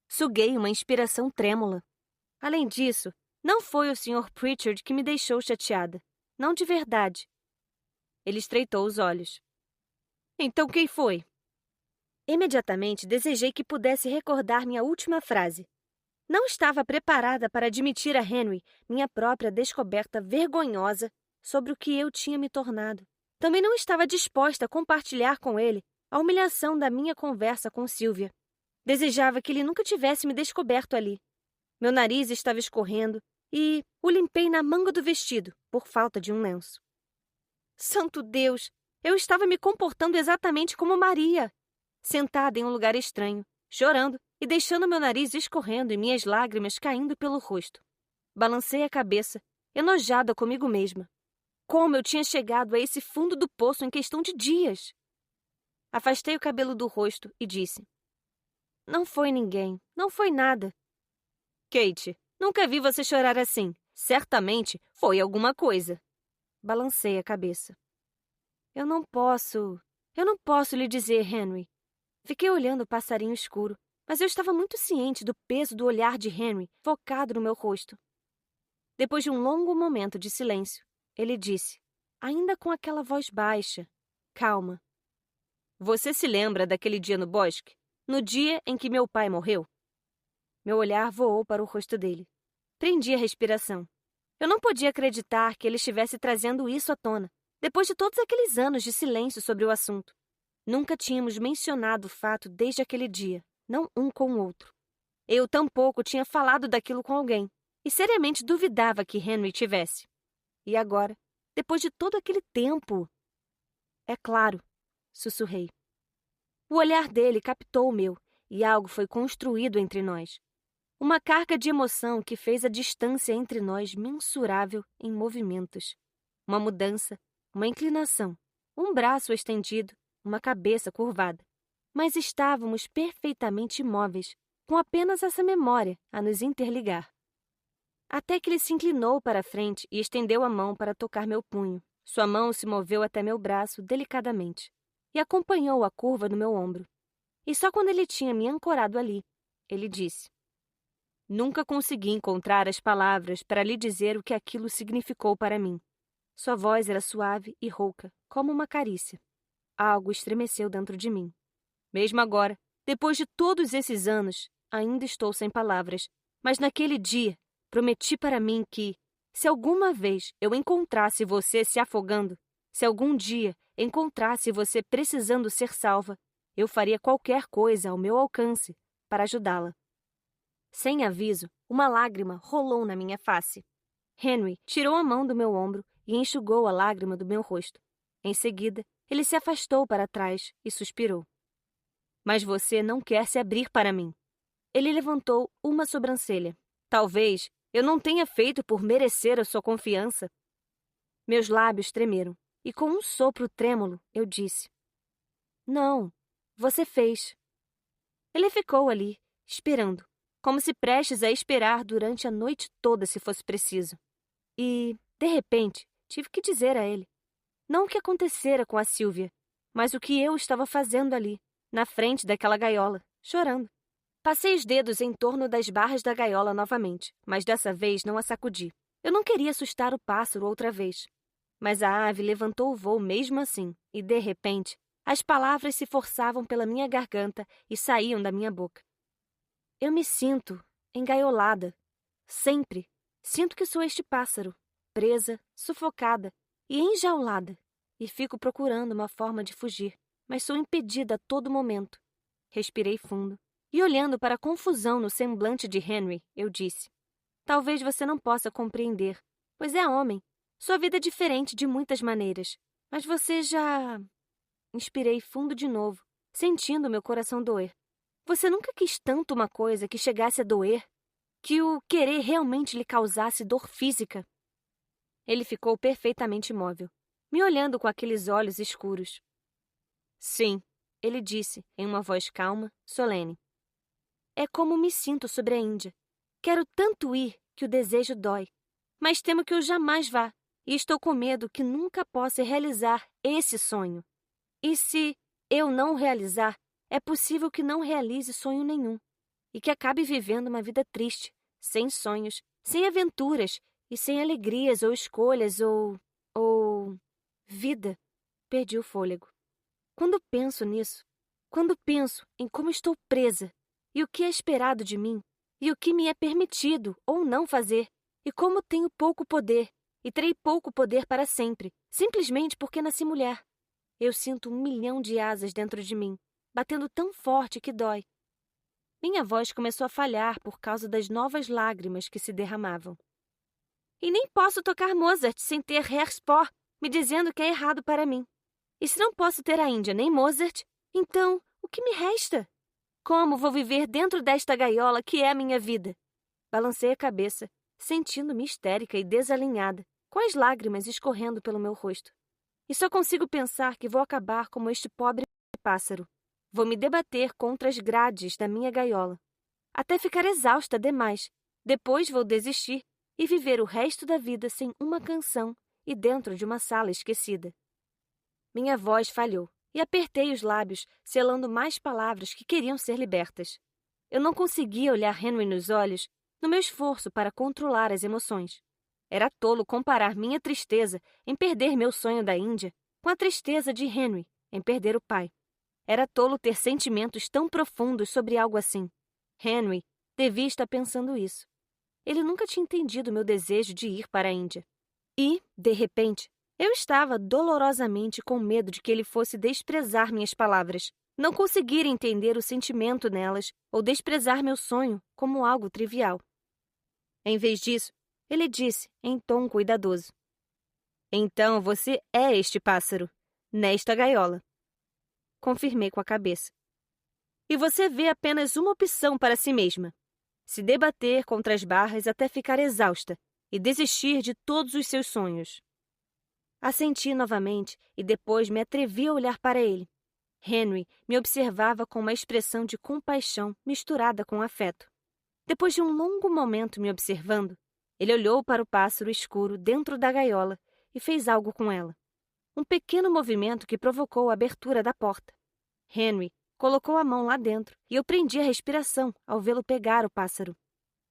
Suguei uma inspiração trêmula. Além disso, não foi o Sr. Pritchard que me deixou chateada. Não de verdade. Ele estreitou os olhos. Então quem foi? Imediatamente desejei que pudesse recordar minha última frase. Não estava preparada para admitir a Henry minha própria descoberta vergonhosa sobre o que eu tinha me tornado. Também não estava disposta a compartilhar com ele a humilhação da minha conversa com Sylvia. Desejava que ele nunca tivesse me descoberto ali. Meu nariz estava escorrendo e o limpei na manga do vestido, por falta de um lenço. Santo Deus! Eu estava me comportando exatamente como Maria, sentada em um lugar estranho, chorando e deixando meu nariz escorrendo e minhas lágrimas caindo pelo rosto. Balancei a cabeça, enojada comigo mesma. Como eu tinha chegado a esse fundo do poço em questão de dias? Afastei o cabelo do rosto e disse: Não foi ninguém, não foi nada. Kate, nunca vi você chorar assim. Certamente foi alguma coisa. Balancei a cabeça. Eu não posso lhe dizer, Henry. Fiquei olhando o passarinho escuro, mas eu estava muito ciente do peso do olhar de Henry focado no meu rosto. Depois de um longo momento de silêncio, ele disse, ainda com aquela voz baixa, calma. Você se lembra daquele dia no bosque? No dia em que meu pai morreu? Meu olhar voou para o rosto dele. Prendi a respiração. Eu não podia acreditar que ele estivesse trazendo isso à tona, depois de todos aqueles anos de silêncio sobre o assunto. Nunca tínhamos mencionado o fato desde aquele dia, não um com o outro. Eu tampouco tinha falado daquilo com alguém, e seriamente duvidava que Henry tivesse. E agora, depois de todo aquele tempo... É claro, sussurrei. O olhar dele captou o meu, e algo foi construído entre nós. Uma carga de emoção que fez a distância entre nós mensurável em movimentos. Uma mudança, uma inclinação, um braço estendido, uma cabeça curvada. Mas estávamos perfeitamente imóveis, com apenas essa memória a nos interligar. Até que ele se inclinou para a frente e estendeu a mão para tocar meu punho. Sua mão se moveu até meu braço delicadamente e acompanhou a curva do meu ombro. E só quando ele tinha me ancorado ali, ele disse: Nunca consegui encontrar as palavras para lhe dizer o que aquilo significou para mim. Sua voz era suave e rouca, como uma carícia. Algo estremeceu dentro de mim. Mesmo agora, depois de todos esses anos, ainda estou sem palavras, mas naquele dia prometi para mim que, se alguma vez eu encontrasse você se afogando, se algum dia encontrasse você precisando ser salva, eu faria qualquer coisa ao meu alcance para ajudá-la. Sem aviso, uma lágrima rolou na minha face. Henry tirou a mão do meu ombro e enxugou a lágrima do meu rosto. Em seguida, ele se afastou para trás e suspirou. Mas você não quer se abrir para mim. Ele levantou uma sobrancelha. Talvez eu não tenha feito por merecer a sua confiança. Meus lábios tremeram e com um sopro trêmulo eu disse: Não, você fez. Ele ficou ali, esperando, como se prestes a esperar durante a noite toda se fosse preciso. E, de repente, tive que dizer a ele, não o que acontecera com a Sylvia, mas o que eu estava fazendo ali, na frente daquela gaiola, chorando. Passei os dedos em torno das barras da gaiola novamente, mas dessa vez não a sacudi. Eu não queria assustar o pássaro outra vez. Mas a ave levantou o voo mesmo assim, e, de repente, as palavras se forçavam pela minha garganta e saíam da minha boca. Eu me sinto engaiolada. Sempre. Sinto que sou este pássaro, presa, sufocada e enjaulada. E fico procurando uma forma de fugir, mas sou impedida a todo momento. Respirei fundo. E olhando para a confusão no semblante de Henry, eu disse: Talvez você não possa compreender, pois é homem. Sua vida é diferente de muitas maneiras. Mas você já... Inspirei fundo de novo, sentindo meu coração doer. Você nunca quis tanto uma coisa que chegasse a doer? Que o querer realmente lhe causasse dor física? Ele ficou perfeitamente imóvel, me olhando com aqueles olhos escuros. Sim, ele disse, em uma voz calma, solene. É como me sinto sobre a Índia. Quero tanto ir que o desejo dói, mas temo que eu jamais vá, e estou com medo que nunca possa realizar esse sonho. E se eu não o realizar, é possível que não realize sonho nenhum, e que acabe vivendo uma vida triste, sem sonhos, sem aventuras, e sem alegrias ou escolhas ou... vida. Perdi o fôlego. Quando penso nisso, quando penso em como estou presa, e o que é esperado de mim, e o que me é permitido ou não fazer, e como tenho pouco poder, e terei pouco poder para sempre, simplesmente porque nasci mulher. Eu sinto 1.000.000 de asas dentro de mim, batendo tão forte que dói. Minha voz começou a falhar por causa das novas lágrimas que se derramavam. E nem posso tocar Mozart sem ter Herr Spohr me dizendo que é errado para mim. E se não posso ter a Índia nem Mozart, então o que me resta? Como vou viver dentro desta gaiola que é a minha vida? Balancei a cabeça, sentindo-me histérica e desalinhada, com as lágrimas escorrendo pelo meu rosto. E só consigo pensar que vou acabar como este pobre pássaro. Vou me debater contra as grades da minha gaiola, até ficar exausta demais. Depois vou desistir e viver o resto da vida sem uma canção e dentro de uma sala esquecida. Minha voz falhou e apertei os lábios, selando mais palavras que queriam ser libertas. Eu não conseguia olhar Henry nos olhos no meu esforço para controlar as emoções. Era tolo comparar minha tristeza em perder meu sonho da Índia com a tristeza de Henry em perder o pai. Era tolo ter sentimentos tão profundos sobre algo assim. Henry devia estar pensando isso. Ele nunca tinha entendido meu desejo de ir para a Índia. E, de repente, eu estava dolorosamente com medo de que ele fosse desprezar minhas palavras, não conseguir entender o sentimento nelas ou desprezar meu sonho como algo trivial. Em vez disso, ele disse, em tom cuidadoso: Então você é este pássaro, nesta gaiola. Confirmei com a cabeça. E você vê apenas uma opção para si mesma: se debater contra as barras até ficar exausta e desistir de todos os seus sonhos. Assenti novamente e depois me atrevi a olhar para ele. Henry me observava com uma expressão de compaixão misturada com afeto. Depois de um longo momento me observando, ele olhou para o pássaro escuro dentro da gaiola e fez algo com ela. Um pequeno movimento que provocou a abertura da porta. Henry colocou a mão lá dentro e eu prendi a respiração ao vê-lo pegar o pássaro.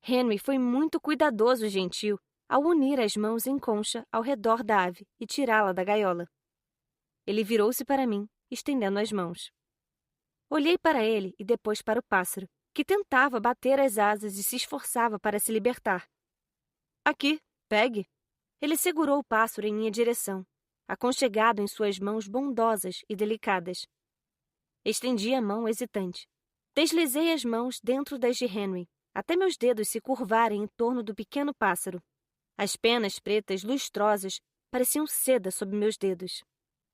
Henry foi muito cuidadoso e gentil ao unir as mãos em concha ao redor da ave e tirá-la da gaiola. Ele virou-se para mim, estendendo as mãos. Olhei para ele e depois para o pássaro, que tentava bater as asas e se esforçava para se libertar. Aqui, pegue. Ele segurou o pássaro em minha direção, aconchegado em suas mãos bondosas e delicadas. Estendi a mão hesitante. Deslizei as mãos dentro das de Henry, até meus dedos se curvarem em torno do pequeno pássaro. As penas pretas lustrosas pareciam seda sob meus dedos.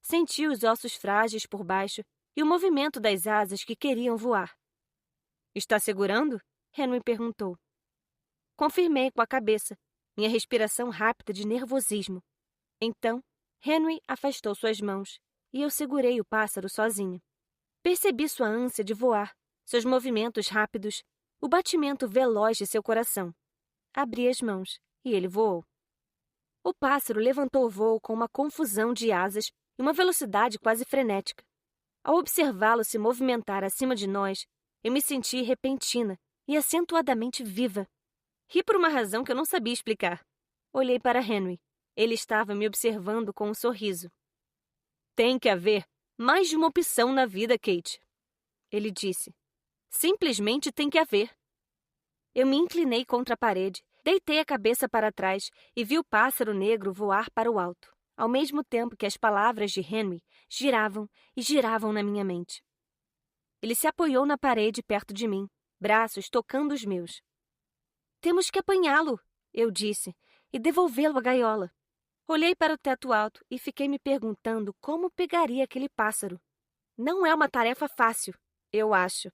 Senti os ossos frágeis por baixo e o movimento das asas que queriam voar. Está segurando? Henry perguntou. Confirmei com a cabeça, minha respiração rápida de nervosismo. Então, Henry afastou suas mãos e eu segurei o pássaro sozinha. Percebi sua ânsia de voar, seus movimentos rápidos, o batimento veloz de seu coração. Abri as mãos e ele voou. O pássaro levantou o voo com uma confusão de asas e uma velocidade quase frenética. Ao observá-lo se movimentar acima de nós, eu me senti repentina e acentuadamente viva. Ri por uma razão que eu não sabia explicar. Olhei para Henry. Ele estava me observando com um sorriso. Tem que haver mais de uma opção na vida, Kate. Ele disse. Simplesmente tem que haver. Eu me inclinei contra a parede, deitei a cabeça para trás e vi o pássaro negro voar para o alto, ao mesmo tempo que as palavras de Henry giravam e giravam na minha mente. Ele se apoiou na parede perto de mim, braços tocando os meus. Temos que apanhá-lo, eu disse, e devolvê-lo à gaiola. Olhei para o teto alto e fiquei me perguntando como pegaria aquele pássaro. Não é uma tarefa fácil, eu acho.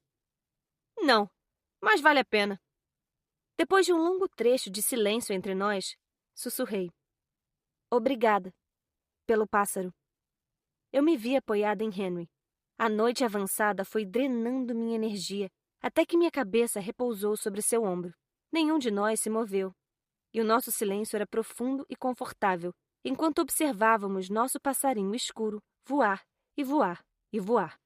Não, mas vale a pena. Depois de um longo trecho de silêncio entre nós, sussurrei. Obrigada pelo pássaro. Eu me vi apoiada em Henry. A noite avançada foi drenando minha energia, até que minha cabeça repousou sobre seu ombro. Nenhum de nós se moveu, e o nosso silêncio era profundo e confortável, enquanto observávamos nosso passarinho escuro voar e voar e voar.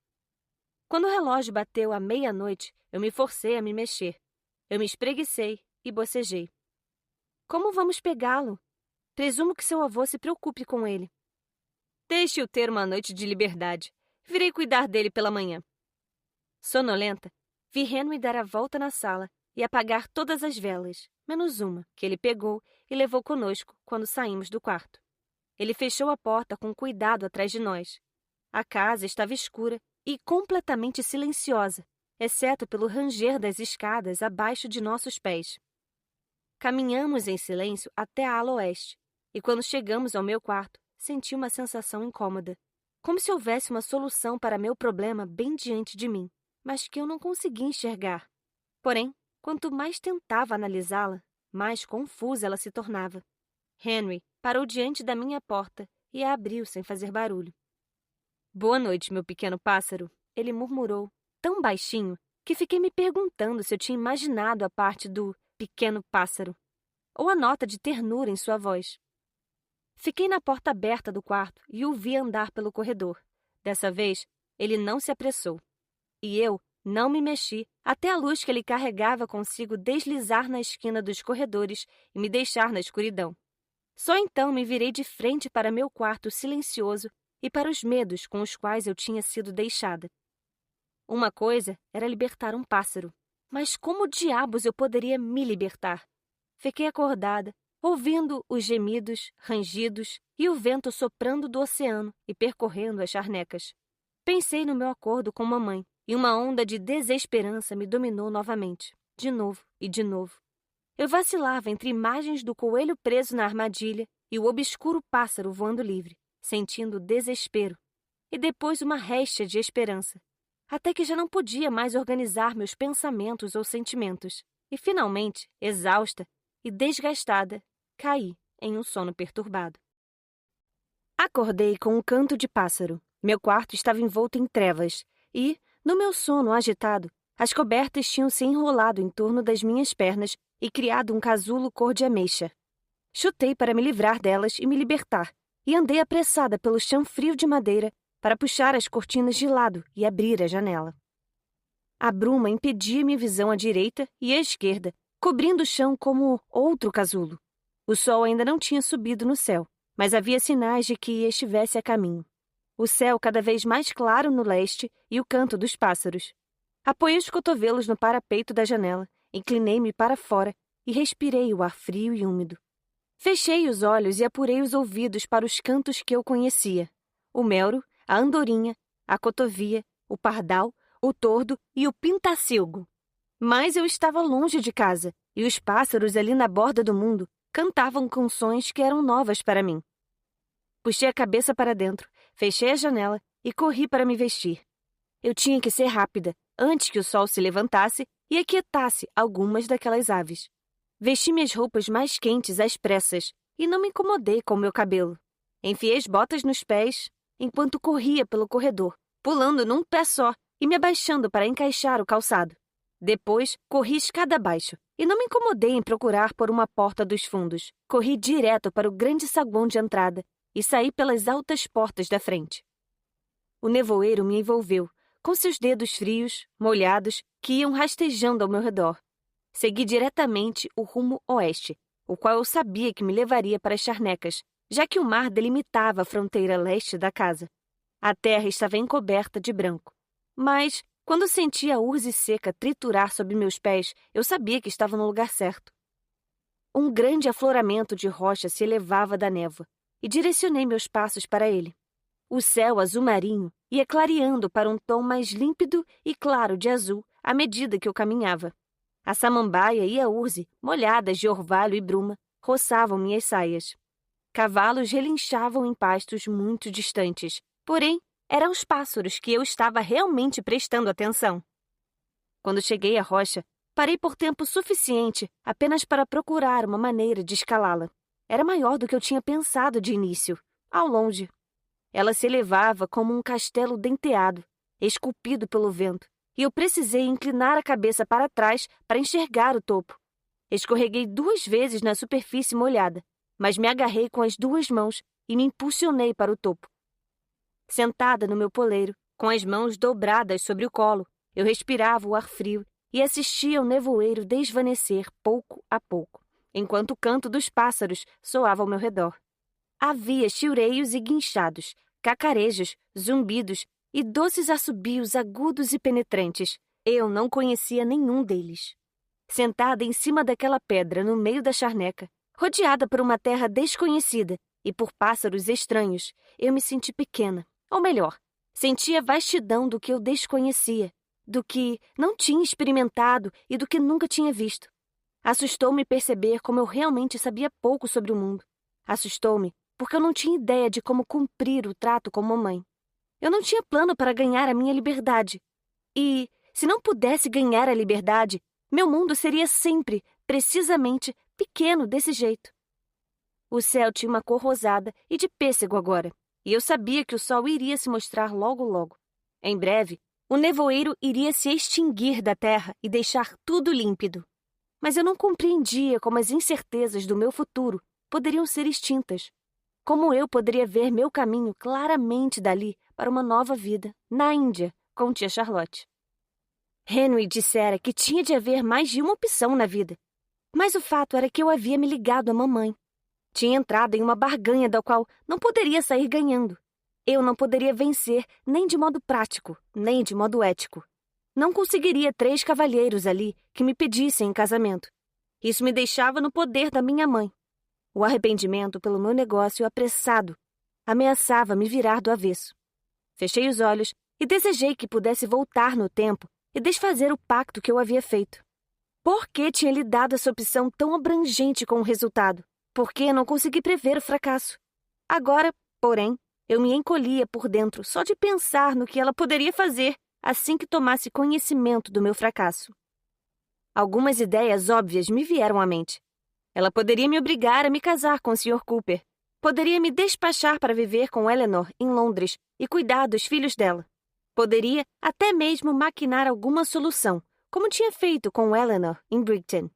Quando o relógio bateu à meia-noite, eu me forcei a me mexer. Eu me espreguicei e bocejei. Como vamos pegá-lo? Presumo que seu avô se preocupe com ele. Deixe-o ter uma noite de liberdade. Virei cuidar dele pela manhã. Sonolenta, vi Henry dar a volta na sala e apagar todas as velas, menos uma, que ele pegou e levou conosco quando saímos do quarto. Ele fechou a porta com cuidado atrás de nós. A casa estava escura e completamente silenciosa, exceto pelo ranger das escadas abaixo de nossos pés. Caminhamos em silêncio até a ala oeste, e quando chegamos ao meu quarto, senti uma sensação incômoda, como se houvesse uma solução para meu problema bem diante de mim, mas que eu não conseguia enxergar. Porém, quanto mais tentava analisá-la, mais confusa ela se tornava. Henry parou diante da minha porta e a abriu sem fazer barulho. Boa noite, meu pequeno pássaro, ele murmurou, tão baixinho que fiquei me perguntando se eu tinha imaginado a parte do pequeno pássaro, ou a nota de ternura em sua voz. Fiquei na porta aberta do quarto e o vi andar pelo corredor. Dessa vez, ele não se apressou. E eu não me mexi até a luz que ele carregava consigo deslizar na esquina dos corredores e me deixar na escuridão. Só então me virei de frente para meu quarto silencioso e para os medos com os quais eu tinha sido deixada. Uma coisa era libertar um pássaro, mas como diabos eu poderia me libertar? Fiquei acordada, ouvindo os gemidos, rangidos e o vento soprando do oceano e percorrendo as charnecas. Pensei no meu acordo com mamãe e uma onda de desesperança me dominou novamente, de novo e de novo. Eu vacilava entre imagens do coelho preso na armadilha e o obscuro pássaro voando livre, sentindo desespero, e depois uma réstia de esperança, até que já não podia mais organizar meus pensamentos ou sentimentos, e finalmente, exausta e desgastada, caí em um sono perturbado. Acordei com um canto de pássaro. Meu quarto estava envolto em trevas e, no meu sono agitado, as cobertas tinham se enrolado em torno das minhas pernas e criado um casulo cor de ameixa. Chutei para me livrar delas e me libertar, e andei apressada pelo chão frio de madeira para puxar as cortinas de lado e abrir a janela. A bruma impedia minha visão à direita e à esquerda, cobrindo o chão como outro casulo. O sol ainda não tinha subido no céu, mas havia sinais de que estivesse a caminho. O céu cada vez mais claro no leste e o canto dos pássaros. Apoiei os cotovelos no parapeito da janela, inclinei-me para fora e respirei o ar frio e úmido. Fechei os olhos e apurei os ouvidos para os cantos que eu conhecia. O melro, a andorinha, a cotovia, o pardal, o tordo e o pintacilgo. Mas eu estava longe de casa, e os pássaros ali na borda do mundo cantavam canções que eram novas para mim. Puxei a cabeça para dentro, fechei a janela e corri para me vestir. Eu tinha que ser rápida, antes que o sol se levantasse e aquietasse algumas daquelas aves. Vesti minhas roupas mais quentes às pressas e não me incomodei com o meu cabelo. Enfiei as botas nos pés enquanto corria pelo corredor, pulando num pé só e me abaixando para encaixar o calçado. Depois, corri escada abaixo e não me incomodei em procurar por uma porta dos fundos. Corri direto para o grande saguão de entrada e saí pelas altas portas da frente. O nevoeiro me envolveu, com seus dedos frios, molhados, que iam rastejando ao meu redor. Segui diretamente o rumo oeste, o qual eu sabia que me levaria para as charnecas, já que o mar delimitava a fronteira leste da casa. A terra estava encoberta de branco. Mas, quando senti a urze seca triturar sob meus pés, eu sabia que estava no lugar certo. Um grande afloramento de rocha se elevava da névoa, e direcionei meus passos para ele. O céu azul marinho ia clareando para um tom mais límpido e claro de azul à medida que eu caminhava. A samambaia e a urze, molhadas de orvalho e bruma, roçavam minhas saias. Cavalos relinchavam em pastos muito distantes, porém, eram os pássaros que eu estava realmente prestando atenção. Quando cheguei à rocha, parei por tempo suficiente apenas para procurar uma maneira de escalá-la. Era maior do que eu tinha pensado de início, ao longe. Ela se elevava como um castelo denteado, esculpido pelo vento, e eu precisei inclinar a cabeça para trás para enxergar o topo. Escorreguei 2 vezes na superfície molhada, mas me agarrei com as 2 mãos e me impulsionei para o topo. Sentada no meu poleiro, com as mãos dobradas sobre o colo, eu respirava o ar frio e assistia ao nevoeiro desvanecer pouco a pouco, enquanto o canto dos pássaros soava ao meu redor. Havia chilreios e guinchados, cacarejos, zumbidos e doces assobios agudos e penetrantes. Eu não conhecia nenhum deles. Sentada em cima daquela pedra no meio da charneca, rodeada por uma terra desconhecida e por pássaros estranhos, eu me senti pequena. Ou melhor, senti a vastidão do que eu desconhecia, do que não tinha experimentado e do que nunca tinha visto. Assustou-me perceber como eu realmente sabia pouco sobre o mundo. Assustou-me porque eu não tinha ideia de como cumprir o trato como mãe. Eu não tinha plano para ganhar a minha liberdade. E, se não pudesse ganhar a liberdade, meu mundo seria sempre, precisamente, pequeno desse jeito. O céu tinha uma cor rosada e de pêssego agora, e eu sabia que o sol iria se mostrar logo logo. Em breve, o nevoeiro iria se extinguir da terra e deixar tudo límpido. Mas eu não compreendia como as incertezas do meu futuro poderiam ser extintas. Como eu poderia ver meu caminho claramente dali para uma nova vida, na Índia, com tia Charlotte. Henry dissera que tinha de haver mais de uma opção na vida. Mas o fato era que eu havia me ligado à mamãe. Tinha entrado em uma barganha da qual não poderia sair ganhando. Eu não poderia vencer nem de modo prático, nem de modo ético. Não conseguiria 3 cavalheiros ali que me pedissem em casamento. Isso me deixava no poder da minha mãe. O arrependimento pelo meu negócio apressado ameaçava me virar do avesso. Fechei os olhos e desejei que pudesse voltar no tempo e desfazer o pacto que eu havia feito. Por que tinha lhe dado essa opção tão abrangente com o resultado? Por que não consegui prever o fracasso? Agora, porém, eu me encolhia por dentro só de pensar no que ela poderia fazer assim que tomasse conhecimento do meu fracasso. Algumas ideias óbvias me vieram à mente. Ela poderia me obrigar a me casar com o Sr. Cooper. Poderia me despachar para viver com Eleanor em Londres e cuidar dos filhos dela. Poderia até mesmo maquinar alguma solução, como tinha feito com Eleanor em Brighton.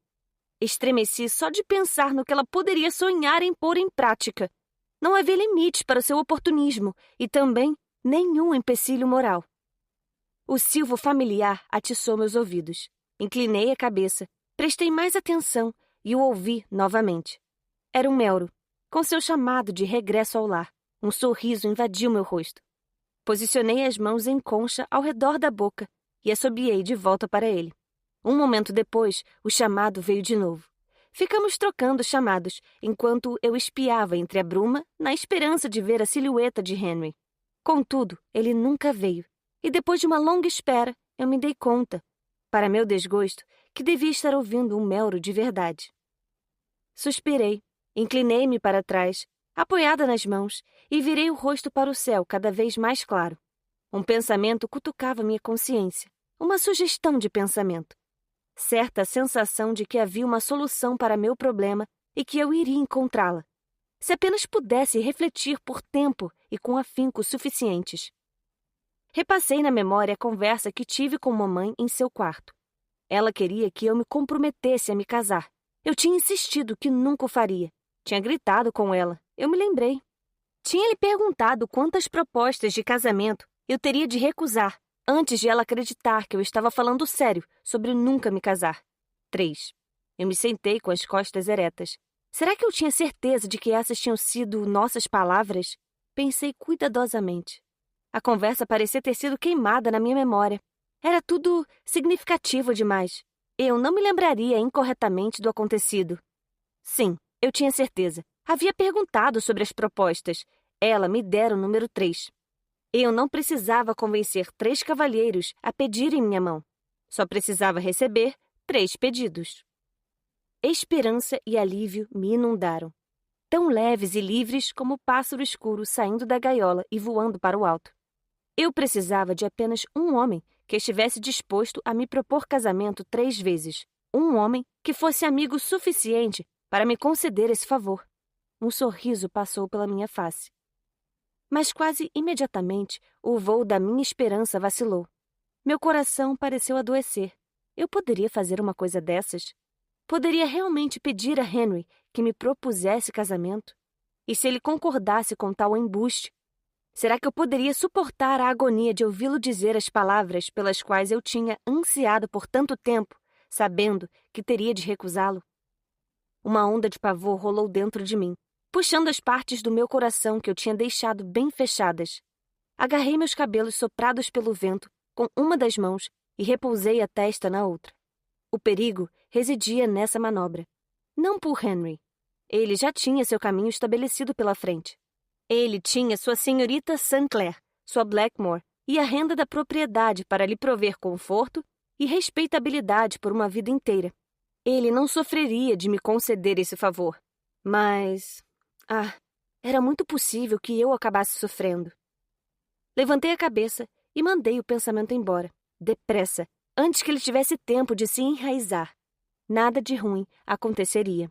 Estremeci só de pensar no que ela poderia sonhar em pôr em prática. Não havia limites para o seu oportunismo e também nenhum empecilho moral. O silvo familiar atiçou meus ouvidos. Inclinei a cabeça, prestei mais atenção e o ouvi novamente. Era um Melro, com seu chamado de regresso ao lar. Um sorriso invadiu meu rosto. Posicionei as mãos em concha ao redor da boca e assobiei de volta para ele. Um momento depois, o chamado veio de novo. Ficamos trocando chamados, enquanto eu espiava entre a bruma, na esperança de ver a silhueta de Henry. Contudo, ele nunca veio, e depois de uma longa espera, eu me dei conta, para meu desgosto, que devia estar ouvindo um Melro de verdade. Suspirei, inclinei-me para trás, apoiada nas mãos, e virei o rosto para o céu cada vez mais claro. Um pensamento cutucava minha consciência, uma sugestão de pensamento. Certa sensação de que havia uma solução para meu problema e que eu iria encontrá-la, se apenas pudesse refletir por tempo e com afinco suficientes. Repassei na memória a conversa que tive com mamãe em seu quarto. Ela queria que eu me comprometesse a me casar. Eu tinha insistido que nunca o faria. Tinha gritado com ela. Eu me lembrei. Tinha lhe perguntado quantas propostas de casamento eu teria de recusar antes de ela acreditar que eu estava falando sério sobre nunca me casar. 3. Eu me sentei com as costas eretas. Será que eu tinha certeza de que essas tinham sido nossas palavras? Pensei cuidadosamente. A conversa parecia ter sido queimada na minha memória. Era tudo significativo demais. Eu não me lembraria incorretamente do acontecido. Sim, eu tinha certeza. Havia perguntado sobre as propostas. Ela me dera o número 3. Eu não precisava convencer 3 cavalheiros a pedirem minha mão. Só precisava receber 3 pedidos. Esperança e alívio me inundaram. Tão leves e livres como o pássaro escuro saindo da gaiola e voando para o alto. Eu precisava de apenas um homem que estivesse disposto a me propor casamento 3 vezes. Um homem que fosse amigo suficiente para me conceder esse favor. Um sorriso passou pela minha face. Mas quase imediatamente o voo da minha esperança vacilou. Meu coração pareceu adoecer. Eu poderia fazer uma coisa dessas? Poderia realmente pedir a Henry que me propusesse casamento? E se ele concordasse com tal embuste? Será que eu poderia suportar a agonia de ouvi-lo dizer as palavras pelas quais eu tinha ansiado por tanto tempo, sabendo que teria de recusá-lo? Uma onda de pavor rolou dentro de mim, puxando as partes do meu coração que eu tinha deixado bem fechadas. Agarrei meus cabelos soprados pelo vento com uma das mãos e repousei a testa na outra. O perigo residia nessa manobra. Não por Henry. Ele já tinha seu caminho estabelecido pela frente. Ele tinha sua senhorita St. Clair, sua Blackmore e a renda da propriedade para lhe prover conforto e respeitabilidade por uma vida inteira. Ele não sofreria de me conceder esse favor. Mas... era muito possível que eu acabasse sofrendo. Levantei a cabeça e mandei o pensamento embora, depressa, antes que ele tivesse tempo de se enraizar. Nada de ruim aconteceria.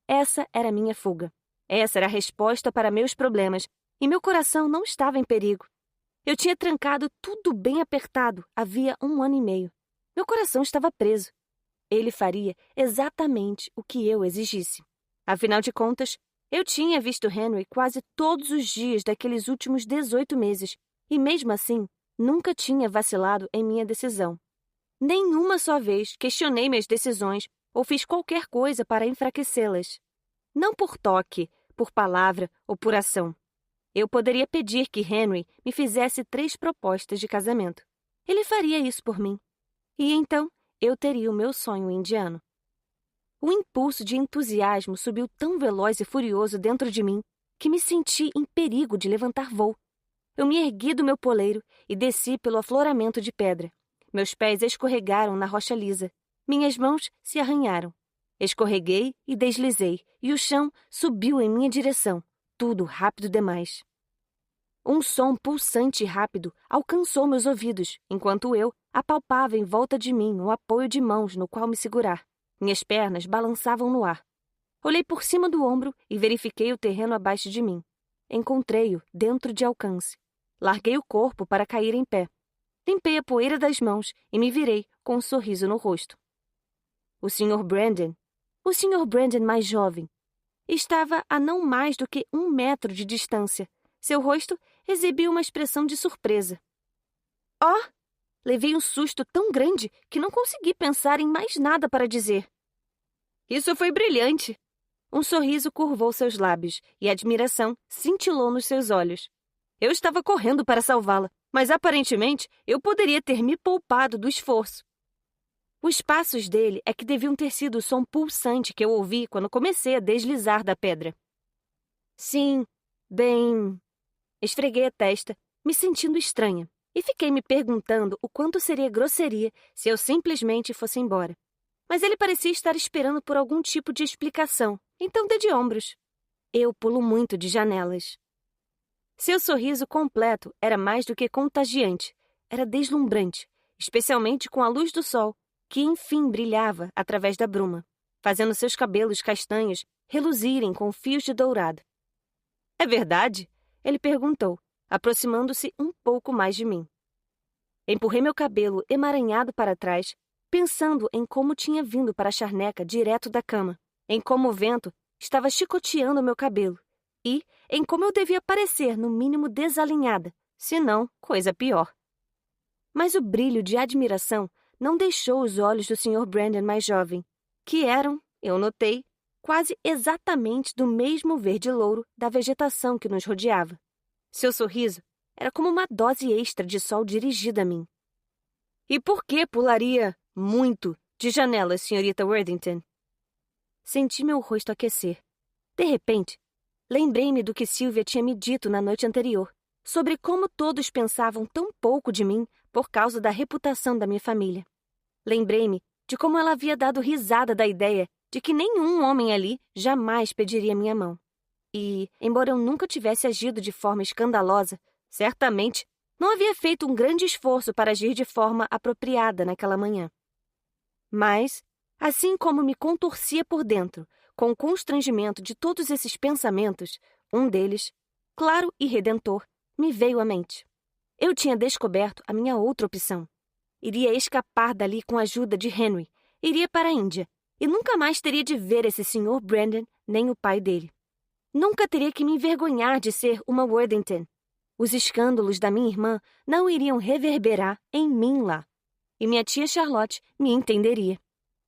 Essa era a minha fuga. Essa era a resposta para meus problemas, e meu coração não estava em perigo. Eu tinha trancado tudo bem apertado havia 1 ano e meio. Meu coração estava preso. Ele faria exatamente o que eu exigisse. Afinal de contas, eu tinha visto Henry quase todos os dias daqueles últimos 18 meses, e mesmo assim, nunca tinha vacilado em minha decisão. Nenhuma só vez questionei minhas decisões ou fiz qualquer coisa para enfraquecê-las. Não por toque, por palavra ou por ação. Eu poderia pedir que Henry me fizesse 3 propostas de casamento. Ele faria isso por mim. E então eu teria o meu sonho indiano. O impulso de entusiasmo subiu tão veloz e furioso dentro de mim que me senti em perigo de levantar voo. Eu me ergui do meu poleiro e desci pelo afloramento de pedra. Meus pés escorregaram na rocha lisa. Minhas mãos se arranharam. Escorreguei e deslizei, e o chão subiu em minha direção, tudo rápido demais. Um som pulsante e rápido alcançou meus ouvidos, enquanto eu apalpava em volta de mim um apoio de mãos no qual me segurar. Minhas pernas balançavam no ar. Olhei por cima do ombro e verifiquei o terreno abaixo de mim. Encontrei-o dentro de alcance. Larguei o corpo para cair em pé. Limpei a poeira das mãos e me virei com um sorriso no rosto. O Sr. Brandon mais jovem, estava a não mais do que 1 metro de distância. Seu rosto exibia uma expressão de surpresa. Oh! Levei um susto tão grande que não consegui pensar em mais nada para dizer. Isso foi brilhante! Um sorriso curvou seus lábios e a admiração cintilou nos seus olhos. Eu estava correndo para salvá-la, mas aparentemente eu poderia ter me poupado do esforço. Os passos dele é que deviam ter sido o som pulsante que eu ouvi quando comecei a deslizar da pedra. Sim, bem... Esfreguei a testa, me sentindo estranha, e fiquei me perguntando o quanto seria grosseria se eu simplesmente fosse embora. Mas ele parecia estar esperando por algum tipo de explicação, então dei de ombros. Eu pulo muito de janelas. Seu sorriso completo era mais do que contagiante, era deslumbrante, especialmente com a luz do sol, que enfim brilhava através da bruma, fazendo seus cabelos castanhos reluzirem com fios de dourado. É verdade? Ele perguntou, aproximando-se um pouco mais de mim. Empurrei meu cabelo emaranhado para trás, pensando em como tinha vindo para a charneca direto da cama, em como o vento estava chicoteando meu cabelo e em como eu devia parecer no mínimo desalinhada, se não coisa pior. Mas o brilho de admiração não deixou os olhos do Sr. Brandon mais jovem, que eram, eu notei, quase exatamente do mesmo verde-louro da vegetação que nos rodeava. Seu sorriso era como uma dose extra de sol dirigida a mim. E por que pularia muito de janela, senhorita Worthington? Senti meu rosto aquecer. De repente, lembrei-me do que Sylvia tinha me dito na noite anterior, sobre como todos pensavam tão pouco de mim por causa da reputação da minha família. Lembrei-me de como ela havia dado risada da ideia de que nenhum homem ali jamais pediria minha mão. E, embora eu nunca tivesse agido de forma escandalosa, certamente Não havia feito um grande esforço para agir de forma apropriada naquela manhã. Mas, assim como me contorcia por dentro, com o constrangimento de todos esses pensamentos, um deles, claro e redentor, me veio à mente. Eu tinha descoberto a minha outra opção. Iria escapar dali com a ajuda de Henry, iria para a Índia, e nunca mais teria de ver esse Sr. Brandon nem o pai dele. Nunca teria que me envergonhar de ser uma Worthington. Os escândalos da minha irmã não iriam reverberar em mim lá. E minha tia Charlotte me entenderia.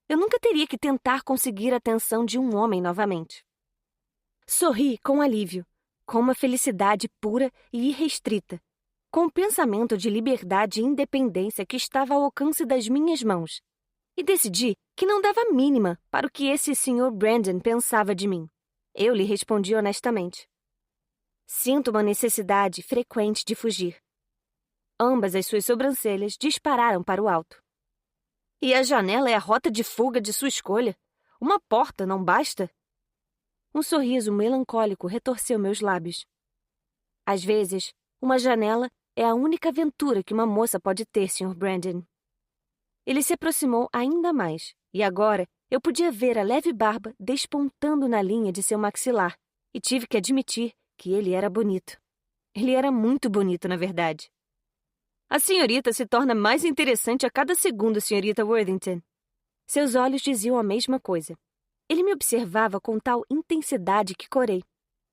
Eu nunca teria que tentar conseguir a atenção de um homem novamente. Sorri com alívio, com uma felicidade pura e irrestrita, com o pensamento de liberdade e independência que estava ao alcance das minhas mãos. E decidi que não dava a mínima para o que esse Sr. Brandon pensava de mim. Eu lhe respondi honestamente. Sinto uma necessidade frequente de fugir. Ambas as suas sobrancelhas dispararam para o alto. E a janela é a rota de fuga de sua escolha? Uma porta não basta? Um sorriso melancólico retorceu meus lábios. Às vezes, uma janela é a única aventura que uma moça pode ter, Sr. Brandon. Ele se aproximou ainda mais, e agora eu podia ver a leve barba despontando na linha de seu maxilar, e tive que admitir que ele era bonito. Ele era muito bonito, na verdade. A senhorita se torna mais interessante a cada segundo, senhorita Worthington. Seus olhos diziam a mesma coisa. Ele me observava com tal intensidade que corei.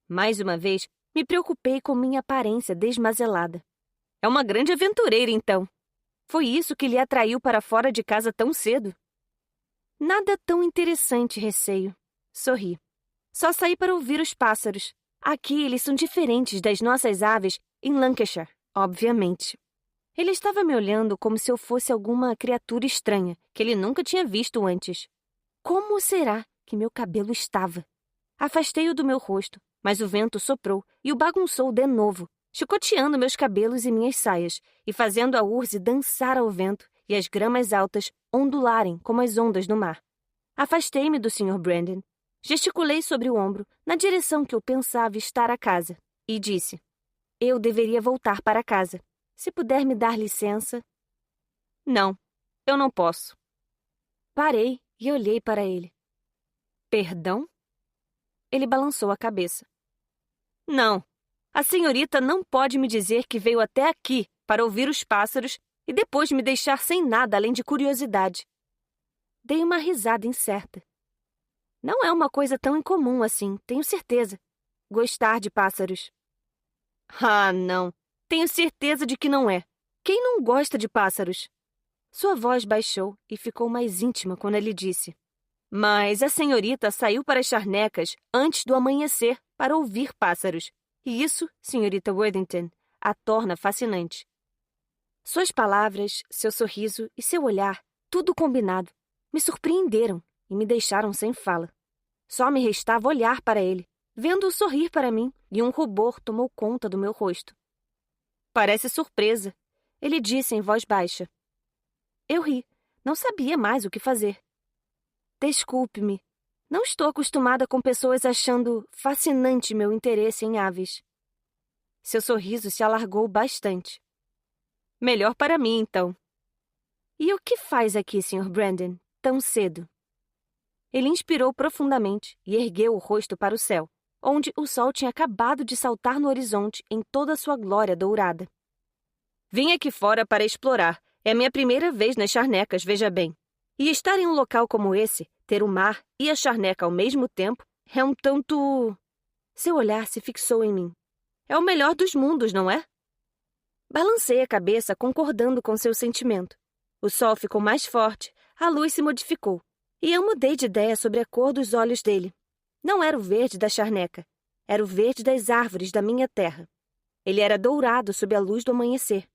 Mais uma vez, me preocupei com minha aparência desmazelada. É uma grande aventureira, então. Foi isso que lhe atraiu para fora de casa tão cedo? Nada tão interessante, receio. Sorri. Só saí para ouvir os pássaros. Aqui eles são diferentes das nossas aves em Lancashire, obviamente. Ele estava me olhando como se eu fosse alguma criatura estranha, que ele nunca tinha visto antes. Como será que meu cabelo estava? Afastei-o do meu rosto, mas o vento soprou e o bagunçou de novo, chicoteando meus cabelos e minhas saias, e fazendo a urze dançar ao vento e as gramas altas ondularem como as ondas do mar. Afastei-me do Sr. Brandon, gesticulei sobre o ombro na direção que eu pensava estar a casa, e disse, eu deveria voltar para casa. Se puder me dar licença... Não, eu não posso. Parei e olhei para ele. Perdão? Ele balançou a cabeça. Não, a senhorita não pode me dizer que veio até aqui para ouvir os pássaros e depois me deixar sem nada além de curiosidade. Dei uma risada incerta. Não é uma coisa tão incomum assim, tenho certeza. Gostar de pássaros. Ah, não. Tenho certeza de que não é. Quem não gosta de pássaros? Sua voz baixou e ficou mais íntima quando ele disse. Mas a senhorita saiu para as charnecas antes do amanhecer para ouvir pássaros. E isso, senhorita Worthington, a torna fascinante. Suas palavras, seu sorriso e seu olhar, tudo combinado, me surpreenderam e me deixaram sem fala. Só me restava olhar para ele, vendo-o sorrir para mim, e um rubor tomou conta do meu rosto. Parece surpresa, ele disse em voz baixa. Eu ri, não sabia mais o que fazer. Desculpe-me, não estou acostumada com pessoas achando fascinante meu interesse em aves. Seu sorriso se alargou bastante. Melhor para mim, então. E o que faz aqui, Sr. Brandon, tão cedo? Ele inspirou profundamente e ergueu o rosto para o céu, onde o sol tinha acabado de saltar no horizonte em toda a sua glória dourada. Vim aqui fora para explorar. É a minha primeira vez nas charnecas, veja bem. E estar em um local como esse, ter o mar e a charneca ao mesmo tempo, é um tanto... Seu olhar se fixou em mim. É o melhor dos mundos, não é? Balancei a cabeça, concordando com seu sentimento. O sol ficou mais forte, a luz se modificou, e eu mudei de ideia sobre a cor dos olhos dele. Não era o verde da charneca, era o verde das árvores da minha terra. Ele era dourado sob a luz do amanhecer.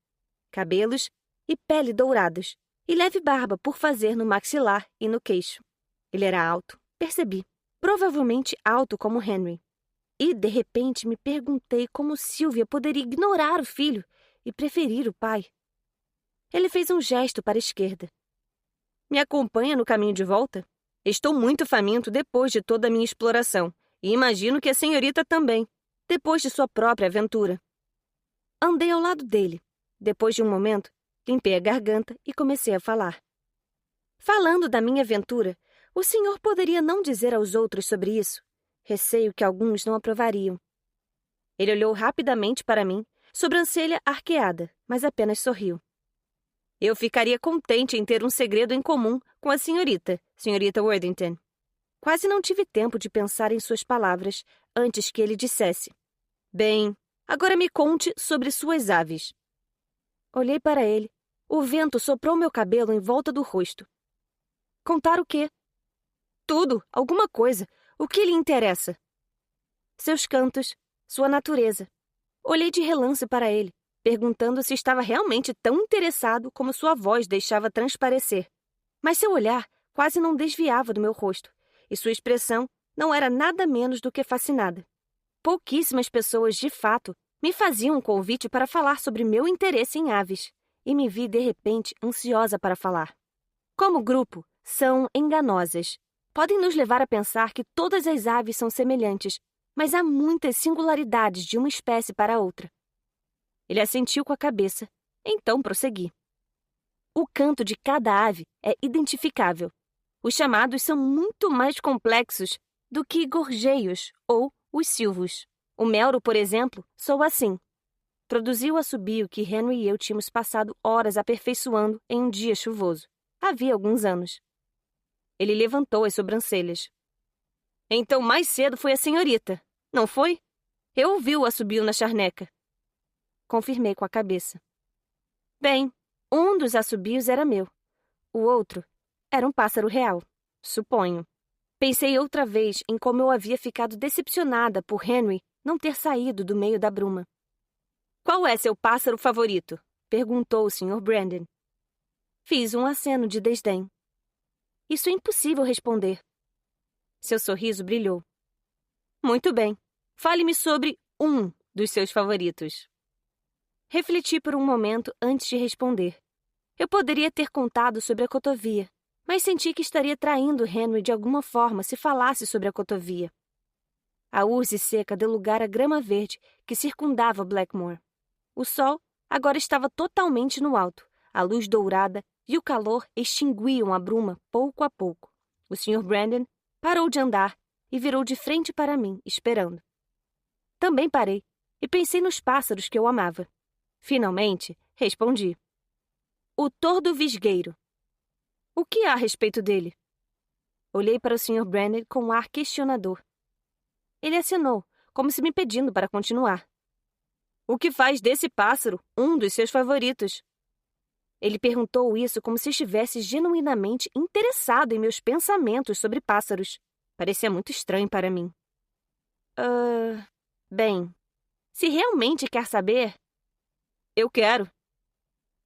Cabelos e pele dourados, e leve barba por fazer no maxilar e no queixo. Ele era alto, percebi, provavelmente alto como Henry. E, de repente, me perguntei como Sylvia poderia ignorar o filho e preferir o pai. Ele fez um gesto para a esquerda. Me acompanha no caminho de volta? Estou muito faminto depois de toda a minha exploração, e imagino que a senhorita também, depois de sua própria aventura. Andei ao lado dele, Depois de um momento, limpei a garganta e comecei a falar. Falando da minha aventura, o senhor poderia não dizer aos outros sobre isso? Receio que alguns não aprovariam. Ele olhou rapidamente para mim, sobrancelha arqueada, mas apenas sorriu. Eu ficaria contente em ter um segredo em comum com a senhorita Worthington. Quase não tive tempo de pensar em suas palavras antes que ele dissesse. Bem, agora me conte sobre suas aves. Olhei para ele. O vento soprou meu cabelo em volta do rosto. Contar o quê? Tudo, alguma coisa. O que lhe interessa? Seus cantos, sua natureza. Olhei de relance para ele, perguntando se estava realmente tão interessado como sua voz deixava transparecer. Mas seu olhar quase não desviava do meu rosto, e sua expressão não era nada menos do que fascinada. Pouquíssimas pessoas, de fato, me faziam um convite para falar sobre meu interesse em aves, e me vi, de repente, ansiosa para falar. Como grupo, são enganosas. Podem nos levar a pensar que todas as aves são semelhantes, mas há muitas singularidades de uma espécie para outra. Ele assentiu com a cabeça, então prossegui. O canto de cada ave é identificável. Os chamados são muito mais complexos do que gorjeios ou os silvos. O melro, por exemplo, soa assim. Produziu o assobio que Henry e eu tínhamos passado horas aperfeiçoando em um dia chuvoso. Havia alguns anos. Ele levantou as sobrancelhas. Então mais cedo foi a senhorita, não foi? Eu ouvi o assobio na charneca. Confirmei com a cabeça. Bem, um dos assobios era meu. O outro era um pássaro real, suponho. Pensei outra vez em como eu havia ficado decepcionada por Henry não ter saído do meio da bruma. Qual é seu pássaro favorito? Perguntou o Sr. Brandon. Fiz um aceno de desdém. Isso é impossível responder. Seu sorriso brilhou. Muito bem. Fale-me sobre um dos seus favoritos. Refleti por um momento antes de responder. Eu poderia ter contado sobre a cotovia, mas senti que estaria traindo Henry de alguma forma se falasse sobre a cotovia. A urze seca deu lugar à grama verde que circundava Blackmore. O sol agora estava totalmente no alto. A luz dourada e o calor extinguiam a bruma pouco a pouco. O Sr. Brandon parou de andar e virou de frente para mim, esperando. Também parei e pensei nos pássaros que eu amava. Finalmente, respondi. O tordo visgueiro. O que há a respeito dele? Olhei para o Sr. Brandon com um ar questionador. Ele acenou, como se me pedindo para continuar. O que faz desse pássaro um dos seus favoritos? Ele perguntou isso como se estivesse genuinamente interessado em meus pensamentos sobre pássaros. Parecia muito estranho para mim. Bem, se realmente quer saber... Eu quero.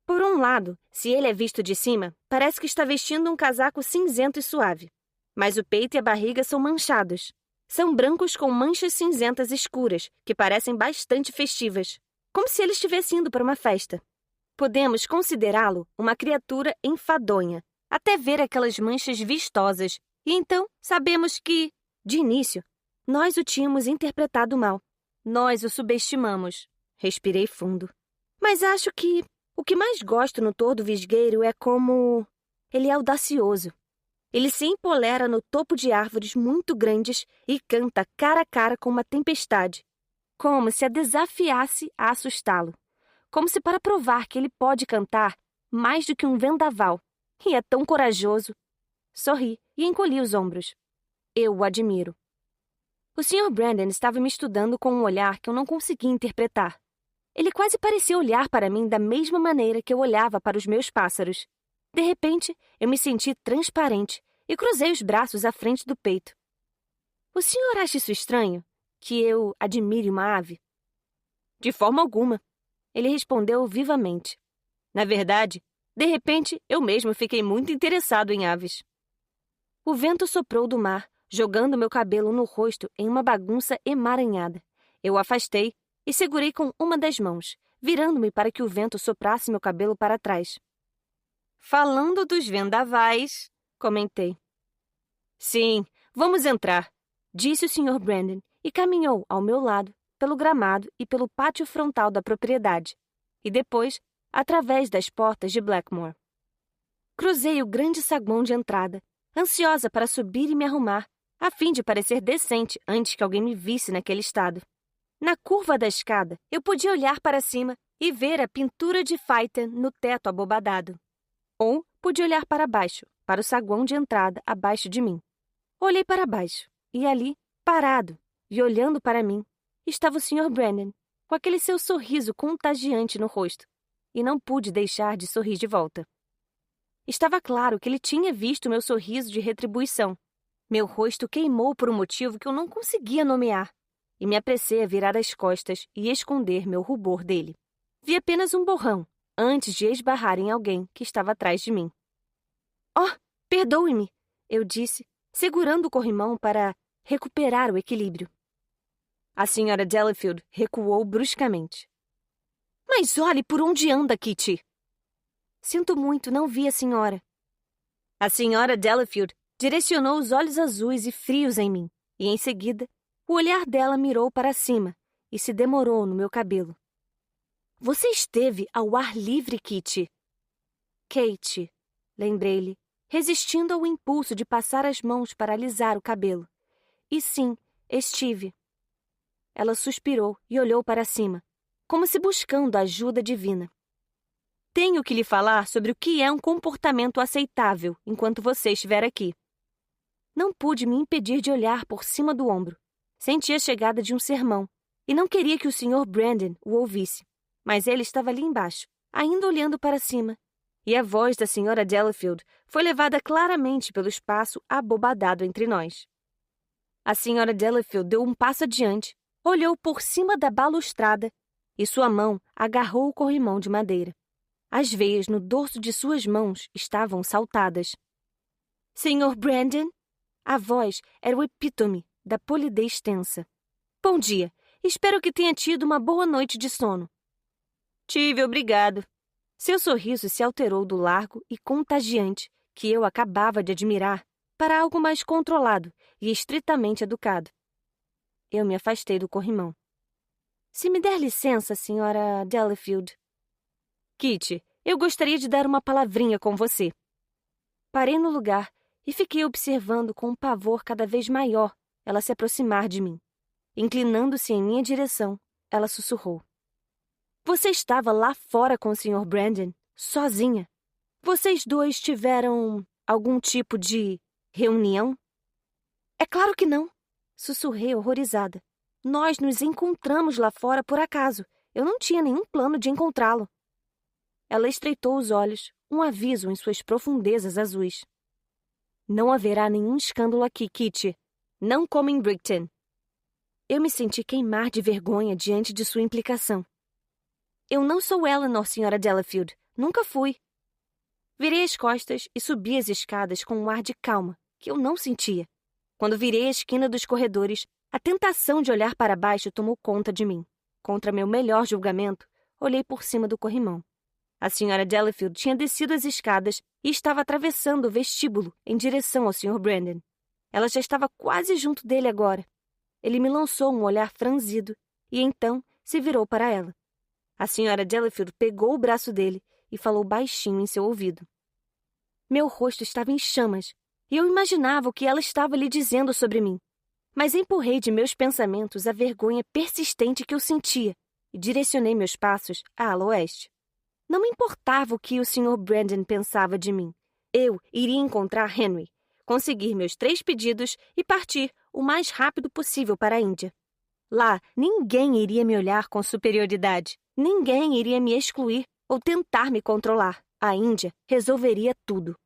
Por um lado, se ele é visto de cima, parece que está vestindo um casaco cinzento e suave. Mas o peito e a barriga são manchados. São brancos com manchas cinzentas escuras, que parecem bastante festivas. Como se ele estivesse indo para uma festa. Podemos considerá-lo uma criatura enfadonha, até ver aquelas manchas vistosas. E então sabemos que, de início, nós o tínhamos interpretado mal. Nós o subestimamos. Respirei fundo. Mas acho que o que mais gosto no tordo visgueiro é como... Ele é audacioso. Ele se empolera no topo de árvores muito grandes e canta cara a cara com uma tempestade. Como se a desafiasse a assustá-lo. Como se para provar que ele pode cantar mais do que um vendaval. E é tão corajoso. Sorri e encolhi os ombros. Eu o admiro. O Sr. Brandon estava me estudando com um olhar que eu não conseguia interpretar. Ele quase parecia olhar para mim da mesma maneira que eu olhava para os meus pássaros. De repente, eu me senti transparente e cruzei os braços à frente do peito. O senhor acha isso estranho? Que eu admire uma ave? De forma alguma. Ele respondeu vivamente. Na verdade, de repente, eu mesmo fiquei muito interessado em aves. O vento soprou do mar, jogando meu cabelo no rosto em uma bagunça emaranhada. Eu o afastei e segurei com uma das mãos, virando-me para que o vento soprasse meu cabelo para trás. Falando dos vendavais, comentei. Sim, vamos entrar, disse o Sr. Brandon e caminhou ao meu lado, pelo gramado e pelo pátio frontal da propriedade. E depois através das portas de Blackmore. Cruzei o grande saguão de entrada, ansiosa para subir e me arrumar, a fim de parecer decente antes que alguém me visse naquele estado. Na curva da escada, eu podia olhar para cima e ver a pintura de Phaeton no teto abobadado. Ou podia olhar para baixo, para o saguão de entrada abaixo de mim. Olhei para baixo, e ali, parado e olhando para mim, estava o Sr. Brandon, com aquele seu sorriso contagiante no rosto, e não pude deixar de sorrir de volta. Estava claro que ele tinha visto meu sorriso de retribuição. Meu rosto queimou por um motivo que eu não conseguia nomear, e me apressei a virar as costas e esconder meu rubor dele. Vi apenas um borrão, antes de esbarrar em alguém que estava atrás de mim. « Oh, perdoe-me! » eu disse, segurando o corrimão para recuperar o equilíbrio. A Sra. Delafield recuou bruscamente. « Mas olhe por onde anda, Kitty! »« Sinto muito, não vi a senhora. » A Sra. Delafield direcionou os olhos azuis e frios em mim, e em seguida, o olhar dela mirou para cima e se demorou no meu cabelo. « Você esteve ao ar livre, Kitty. »« Kate », lembrei-lhe, resistindo ao impulso de passar as mãos para alisar o cabelo. E sim, estive. Ela suspirou e olhou para cima, como se buscando ajuda divina. Tenho que lhe falar sobre o que é um comportamento aceitável enquanto você estiver aqui. Não pude me impedir de olhar por cima do ombro. Senti a chegada de um sermão, e não queria que o Sr. Brandon o ouvisse. Mas ele estava ali embaixo, ainda olhando para cima, e a voz da Sra. Delafield foi levada claramente pelo espaço abobadado entre nós. A Sra. Delafield deu um passo adiante, olhou por cima da balustrada e sua mão agarrou o corrimão de madeira. As veias no dorso de suas mãos estavam saltadas. « Sr. Brandon? » A voz era o epítome da polidez tensa. « Bom dia. Espero que tenha tido uma boa noite de sono. »« Tive, obrigado. » Seu sorriso se alterou do largo e contagiante que eu acabava de admirar para algo mais controlado e estritamente educado. Eu me afastei do corrimão. « Se me der licença, Sra. Delafield. »« Kitty, eu gostaria de dar uma palavrinha com você. » Parei no lugar e fiquei observando com um pavor cada vez maior ela se aproximar de mim. Inclinando-se em minha direção, ela sussurrou. « Você estava lá fora com o Sr. Brandon, sozinha. Vocês dois tiveram algum tipo de reunião? »« É claro que não, » sussurrei horrorizada. Nós nos encontramos lá fora por acaso. Eu não tinha nenhum plano de encontrá-lo. Ela estreitou os olhos, um aviso em suas profundezas azuis. Não haverá nenhum escândalo aqui, Kitty. Não como em Brighton. Eu me senti queimar de vergonha diante de sua implicação. Eu não sou Eleanor, Sra. Delafield. Nunca fui. Virei as costas e subi as escadas com um ar de calma, que eu não sentia. Quando virei a esquina dos corredores, a tentação de olhar para baixo tomou conta de mim. Contra meu melhor julgamento, olhei por cima do corrimão. A Sra. Delafield tinha descido as escadas e estava atravessando o vestíbulo em direção ao Sr. Brandon. Ela já estava quase junto dele agora. Ele me lançou um olhar franzido e então se virou para ela. A Sra. Delafield pegou o braço dele e falou baixinho em seu ouvido. Meu rosto estava em chamas e eu imaginava o que ela estava lhe dizendo sobre mim. Mas empurrei de meus pensamentos a vergonha persistente que eu sentia e direcionei meus passos à ala oeste. Não me importava o que o Sr. Brandon pensava de mim. Eu iria encontrar Henry, conseguir meus 3 pedidos e partir o mais rápido possível para a Índia. Lá, ninguém iria me olhar com superioridade. Ninguém iria me excluir ou tentar me controlar. A Índia resolveria tudo.